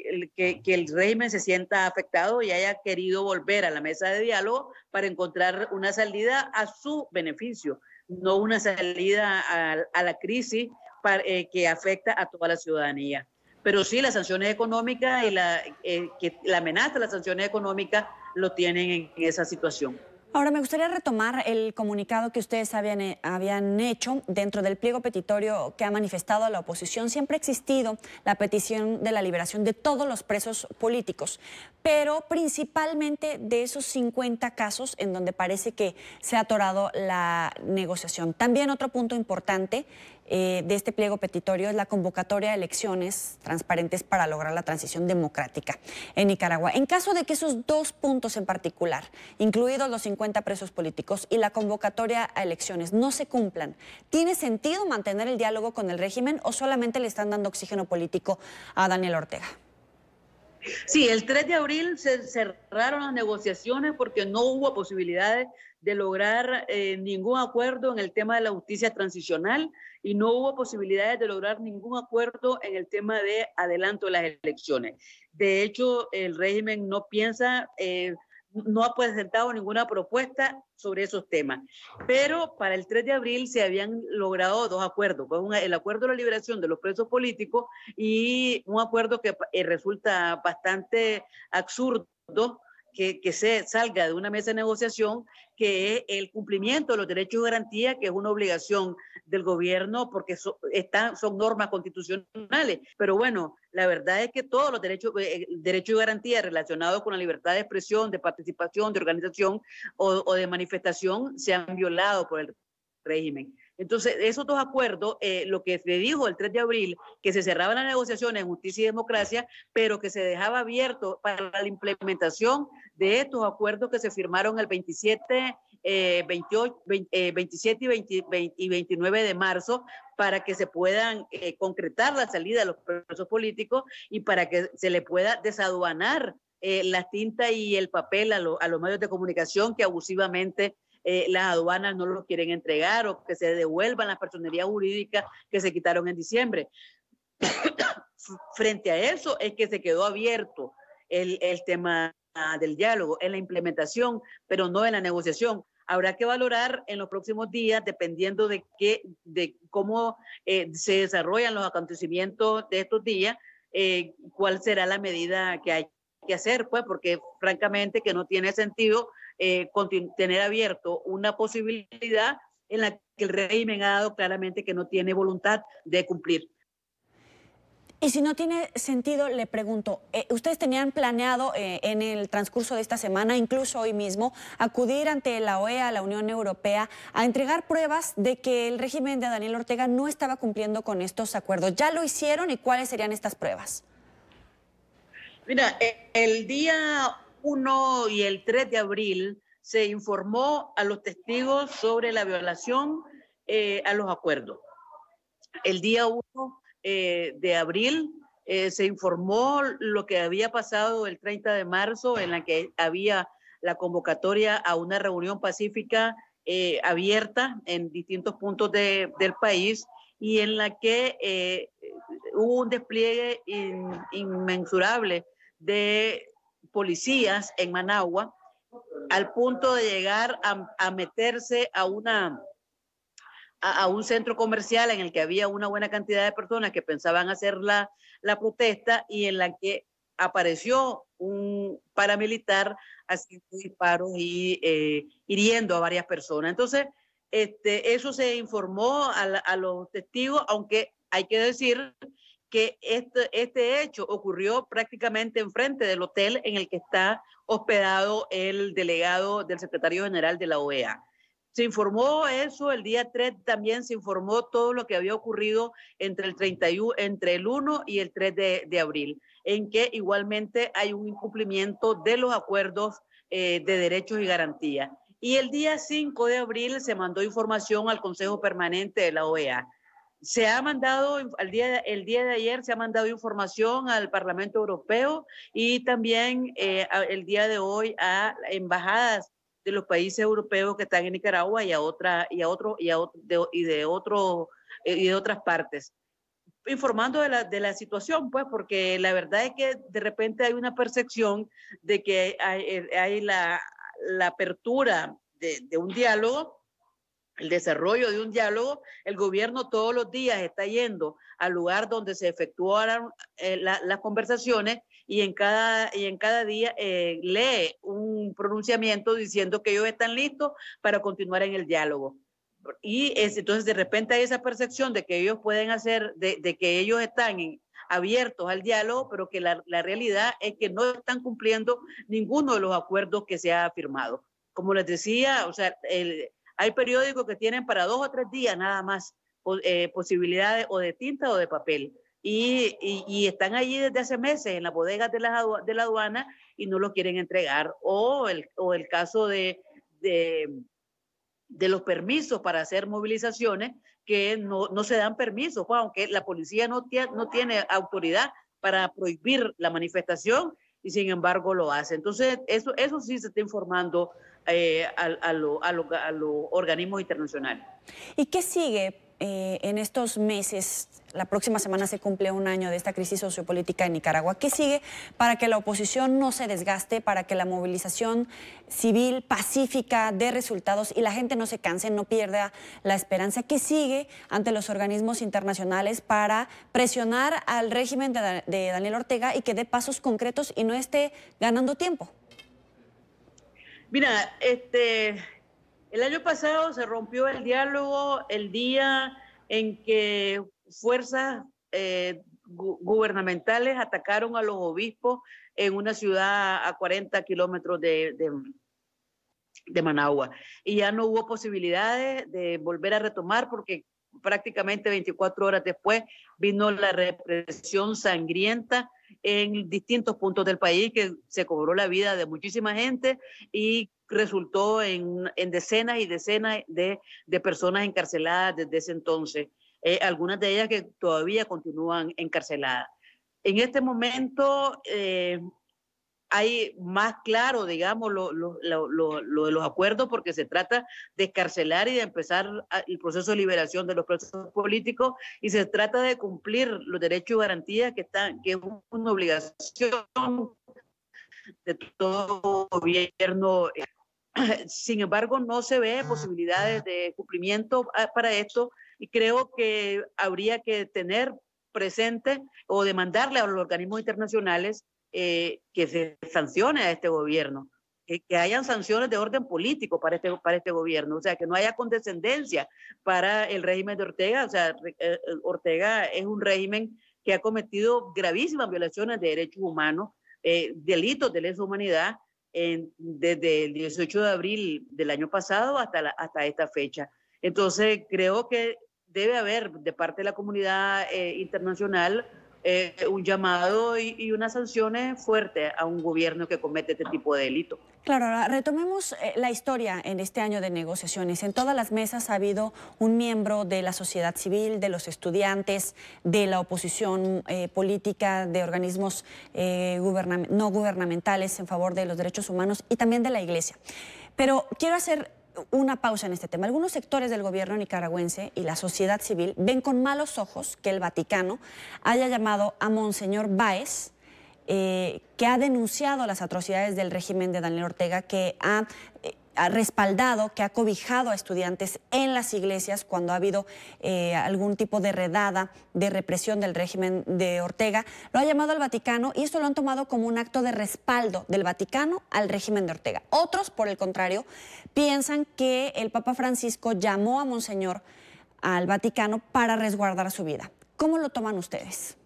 el régimen se sienta afectado y haya querido volver a la mesa de diálogo para encontrar una salida a su beneficio, no una salida a la crisis que afecta a toda la ciudadanía. Pero sí, las sanciones económicas y la amenaza de las sanciones económicas lo tienen en esa situación. Ahora, me gustaría retomar el comunicado que ustedes habían hecho dentro del pliego petitorio que ha manifestado la oposición. Siempre ha existido la petición de la liberación de todos los presos políticos, pero principalmente de esos 50 casos en donde parece que se ha atorado la negociación. También otro punto importante de este pliego petitorio es la convocatoria de elecciones transparentes para lograr la transición democrática en Nicaragua. En caso de que esos dos puntos en particular, incluidos los 50 presos políticos y la convocatoria a elecciones, no se cumplan, ¿tiene sentido mantener el diálogo con el régimen o solamente le están dando oxígeno político a Daniel Ortega? Sí, el 3 de abril se cerraron las negociaciones porque no hubo posibilidades de lograr ningún acuerdo en el tema de la justicia transicional y no hubo posibilidades de lograr ningún acuerdo en el tema de adelanto de las elecciones. De hecho, el régimen no piensa, no ha presentado ninguna propuesta sobre esos temas. Pero para el 3 de abril se habían logrado dos acuerdos, pues el acuerdo de la liberación de los presos políticos y un acuerdo que resulta bastante absurdo, que se salga de una mesa de negociación, que es el cumplimiento de los derechos y garantías, que es una obligación del gobierno porque son normas constitucionales. Pero bueno, la verdad es que todos los derechos y garantías relacionados con la libertad de expresión, de participación, de organización o de manifestación se han violado por el régimen. Entonces, esos dos acuerdos, lo que se dijo el 3 de abril, que se cerraban las negociaciones en justicia y democracia, pero que se dejaba abierto para la implementación de estos acuerdos que se firmaron el 27 y 29 de marzo para que se puedan concretar la salida de los presos políticos y para que se le pueda desaduanar la tinta y el papel a los medios de comunicación que abusivamente las aduanas no lo quieren entregar o que se devuelvan las personerías jurídicas que se quitaron en diciembre. Frente a eso es que se quedó abierto el tema del diálogo, en la implementación, pero no en la negociación. Habrá que valorar en los próximos días, dependiendo de cómo se desarrollan los acontecimientos de estos días, cuál será la medida que hay que hacer, pues, porque francamente que no tiene sentido tener abierto una posibilidad en la que el régimen ha dado claramente que no tiene voluntad de cumplir. Y si no tiene sentido, le pregunto, ¿ustedes tenían planeado en el transcurso de esta semana, incluso hoy mismo, acudir ante la OEA, la Unión Europea, a entregar pruebas de que el régimen de Daniel Ortega no estaba cumpliendo con estos acuerdos? ¿Ya lo hicieron y cuáles serían estas pruebas? Mira, el día 1 y el 3 de abril se informó a los testigos sobre la violación a los acuerdos. El día 1 de abril se informó lo que había pasado el 30 de marzo, en la que había la convocatoria a una reunión pacífica abierta en distintos puntos del país y en la que hubo un despliegue inmensurable de policías en Managua, al punto de llegar a meterse a un centro comercial en el que había una buena cantidad de personas que pensaban hacer la protesta y en la que apareció un paramilitar haciendo disparos y hiriendo a varias personas. Entonces, eso se informó a los testigos, aunque hay que decir que este hecho ocurrió prácticamente enfrente del hotel en el que está hospedado el delegado del secretario general de la OEA. Se informó eso, el día 3 también se informó todo lo que había ocurrido entre el 1 y el 3 de abril, en que igualmente hay un incumplimiento de los acuerdos de derechos y garantías. Y el día 5 de abril se mandó información al Consejo Permanente de la OEA. Se ha mandado, el día de ayer se ha mandado información al Parlamento Europeo y también el día de hoy a embajadas de los países europeos que están en Nicaragua y de otras partes, informando de la situación, pues, porque la verdad es que de repente hay una percepción de que hay la apertura de un diálogo, el desarrollo de un diálogo. El gobierno todos los días está yendo al lugar donde se efectuaron las conversaciones y en cada día lee un pronunciamiento diciendo que ellos están listos para continuar en el diálogo. Y entonces de repente hay esa percepción de que ellos pueden hacer, de que ellos están abiertos al diálogo, pero que la realidad es que no están cumpliendo ninguno de los acuerdos que se ha firmado. Como les decía, o sea, hay periódicos que tienen para 2 o 3 días nada más posibilidades o de tinta o de papel. Y están allí desde hace meses en las bodegas de la aduana y no lo quieren entregar. O el caso de los permisos para hacer movilizaciones, que no se dan permisos, pues, aunque la policía no tiene autoridad para prohibir la manifestación y sin embargo lo hace. Entonces eso sí se está informando a los organismos internacionales. ¿Y qué sigue en estos meses? La próxima semana se cumple un año de esta crisis sociopolítica en Nicaragua. ¿Qué sigue para que la oposición no se desgaste, para que la movilización civil pacífica dé resultados y la gente no se canse, no pierda la esperanza? ¿Qué sigue ante los organismos internacionales para presionar al régimen de Daniel Ortega y que dé pasos concretos y no esté ganando tiempo? Mira, el año pasado se rompió el diálogo el día en que fuerzas gubernamentales atacaron a los obispos en una ciudad a 40 kilómetros de Managua. Y ya no hubo posibilidades de volver a retomar porque prácticamente 24 horas después vino la represión sangrienta en distintos puntos del país que se cobró la vida de muchísima gente y resultó en decenas y decenas de personas encarceladas desde ese entonces. Algunas de ellas que todavía continúan encarceladas. En este momento hay más claro, digamos, lo de los acuerdos porque se trata de escarcelar y de empezar el proceso de liberación de los presos políticos y se trata de cumplir los derechos y garantías que es una obligación de todo gobierno. Sin embargo, no se ve posibilidades de cumplimiento para esto y creo que habría que tener presente o demandarle a los organismos internacionales que se sancione a este gobierno, que hayan sanciones de orden político para este gobierno, o sea, que no haya condescendencia para el régimen de Ortega. O sea, Ortega es un régimen que ha cometido gravísimas violaciones de derechos humanos, delitos de lesa humanidad, desde el 18 de abril del año pasado hasta esta fecha. Entonces, creo que debe haber de parte de la comunidad internacional un llamado y unas sanciones fuertes a un gobierno que comete este tipo de delitos. Claro, ahora retomemos la historia en este año de negociaciones. En todas las mesas ha habido un miembro de la sociedad civil, de los estudiantes, de la oposición política, de organismos no gubernamentales en favor de los derechos humanos y también de la Iglesia. Pero quiero hacer una pausa en este tema. Algunos sectores del gobierno nicaragüense y la sociedad civil ven con malos ojos que el Vaticano haya llamado a Monseñor Báez, que ha denunciado las atrocidades del régimen de Daniel Ortega, que ha respaldado, que ha cobijado a estudiantes en las iglesias cuando ha habido algún tipo de redada, de represión del régimen de Ortega. Lo ha llamado al Vaticano y esto lo han tomado como un acto de respaldo del Vaticano al régimen de Ortega. Otros, por el contrario, piensan que el Papa Francisco llamó a Monseñor al Vaticano para resguardar su vida. ¿Cómo lo toman ustedes?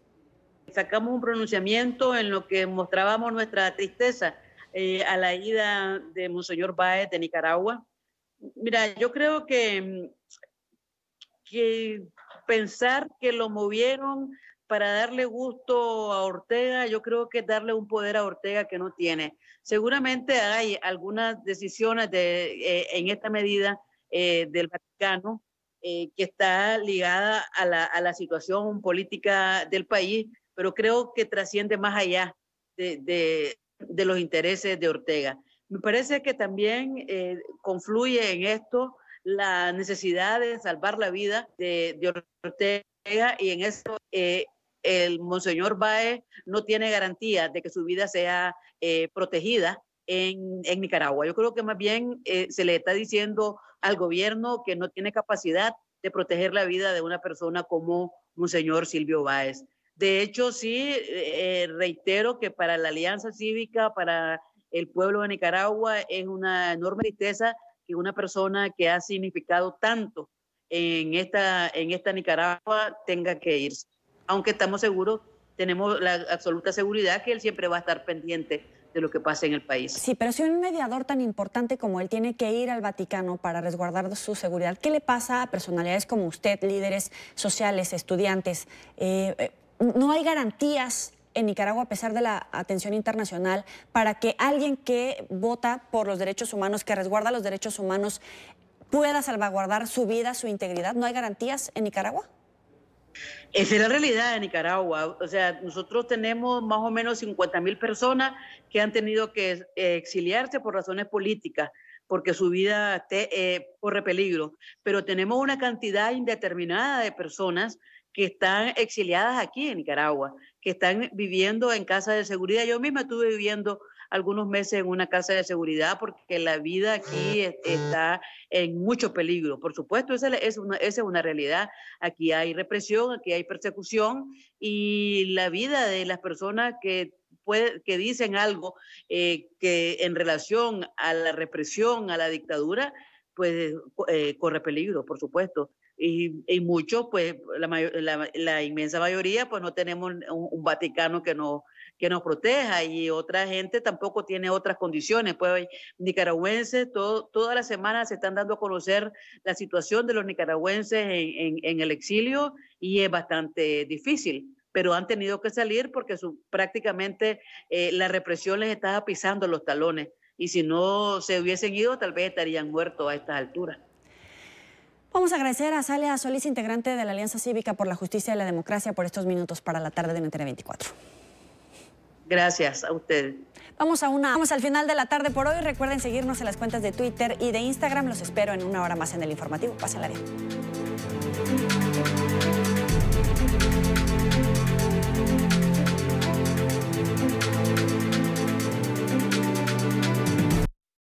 Sacamos un pronunciamiento en lo que mostrábamos nuestra tristeza a la ida de Monseñor Báez de Nicaragua. Mira, yo creo que pensar que lo movieron para darle gusto a Ortega, yo creo que es darle un poder a Ortega que no tiene. Seguramente hay algunas decisiones en esta medida del Vaticano que está ligada a la situación política del país, pero creo que trasciende más allá de los intereses de Ortega. Me parece que también confluye en esto la necesidad de salvar la vida de Ortega, y en eso el Monseñor Báez no tiene garantía de que su vida sea protegida en Nicaragua. Yo creo que más bien se le está diciendo al gobierno que no tiene capacidad de proteger la vida de una persona como Monseñor Silvio Báez. De hecho, sí, reitero que para la Alianza Cívica, para el pueblo de Nicaragua, es una enorme tristeza que una persona que ha significado tanto en esta Nicaragua tenga que irse. Aunque estamos seguros, tenemos la absoluta seguridad que él siempre va a estar pendiente de lo que pasa en el país. Sí, pero si un mediador tan importante como él tiene que ir al Vaticano para resguardar su seguridad, ¿qué le pasa a personalidades como usted, líderes sociales, estudiantes? ¿No hay garantías en Nicaragua, a pesar de la atención internacional, para que alguien que vota por los derechos humanos, que resguarda los derechos humanos, pueda salvaguardar su vida, su integridad? ¿No hay garantías en Nicaragua? Esa es la realidad de Nicaragua. O sea, nosotros tenemos más o menos 50.000 personas que han tenido que exiliarse por razones políticas, porque su vida corre peligro. Pero tenemos una cantidad indeterminada de personas que están exiliadas aquí en Nicaragua, que están viviendo en casas de seguridad. Yo misma estuve viviendo algunos meses en una casa de seguridad porque la vida aquí está en mucho peligro. Por supuesto, esa es una realidad. Aquí hay represión, aquí hay persecución, y la vida de las personas que dicen algo que en relación a la represión, a la dictadura, pues corre peligro, por supuesto. Y muchos, pues la inmensa mayoría, pues no tenemos un Vaticano que nos proteja, y otra gente tampoco tiene otras condiciones. Pues nicaragüenses, todas las semanas se están dando a conocer la situación de los nicaragüenses en el exilio, y es bastante difícil, pero han tenido que salir porque prácticamente la represión les estaba pisando los talones, y si no se hubiesen ido, tal vez estarían muertos a estas alturas. Vamos a agradecer a Zalia Solís, integrante de la Alianza Cívica por la Justicia y la Democracia, por estos minutos para la tarde de NTN 24. Gracias a ustedes. Vamos al final de la tarde por hoy. Recuerden seguirnos en las cuentas de Twitter y de Instagram. Los espero en una hora más en el informativo. Pásenla bien.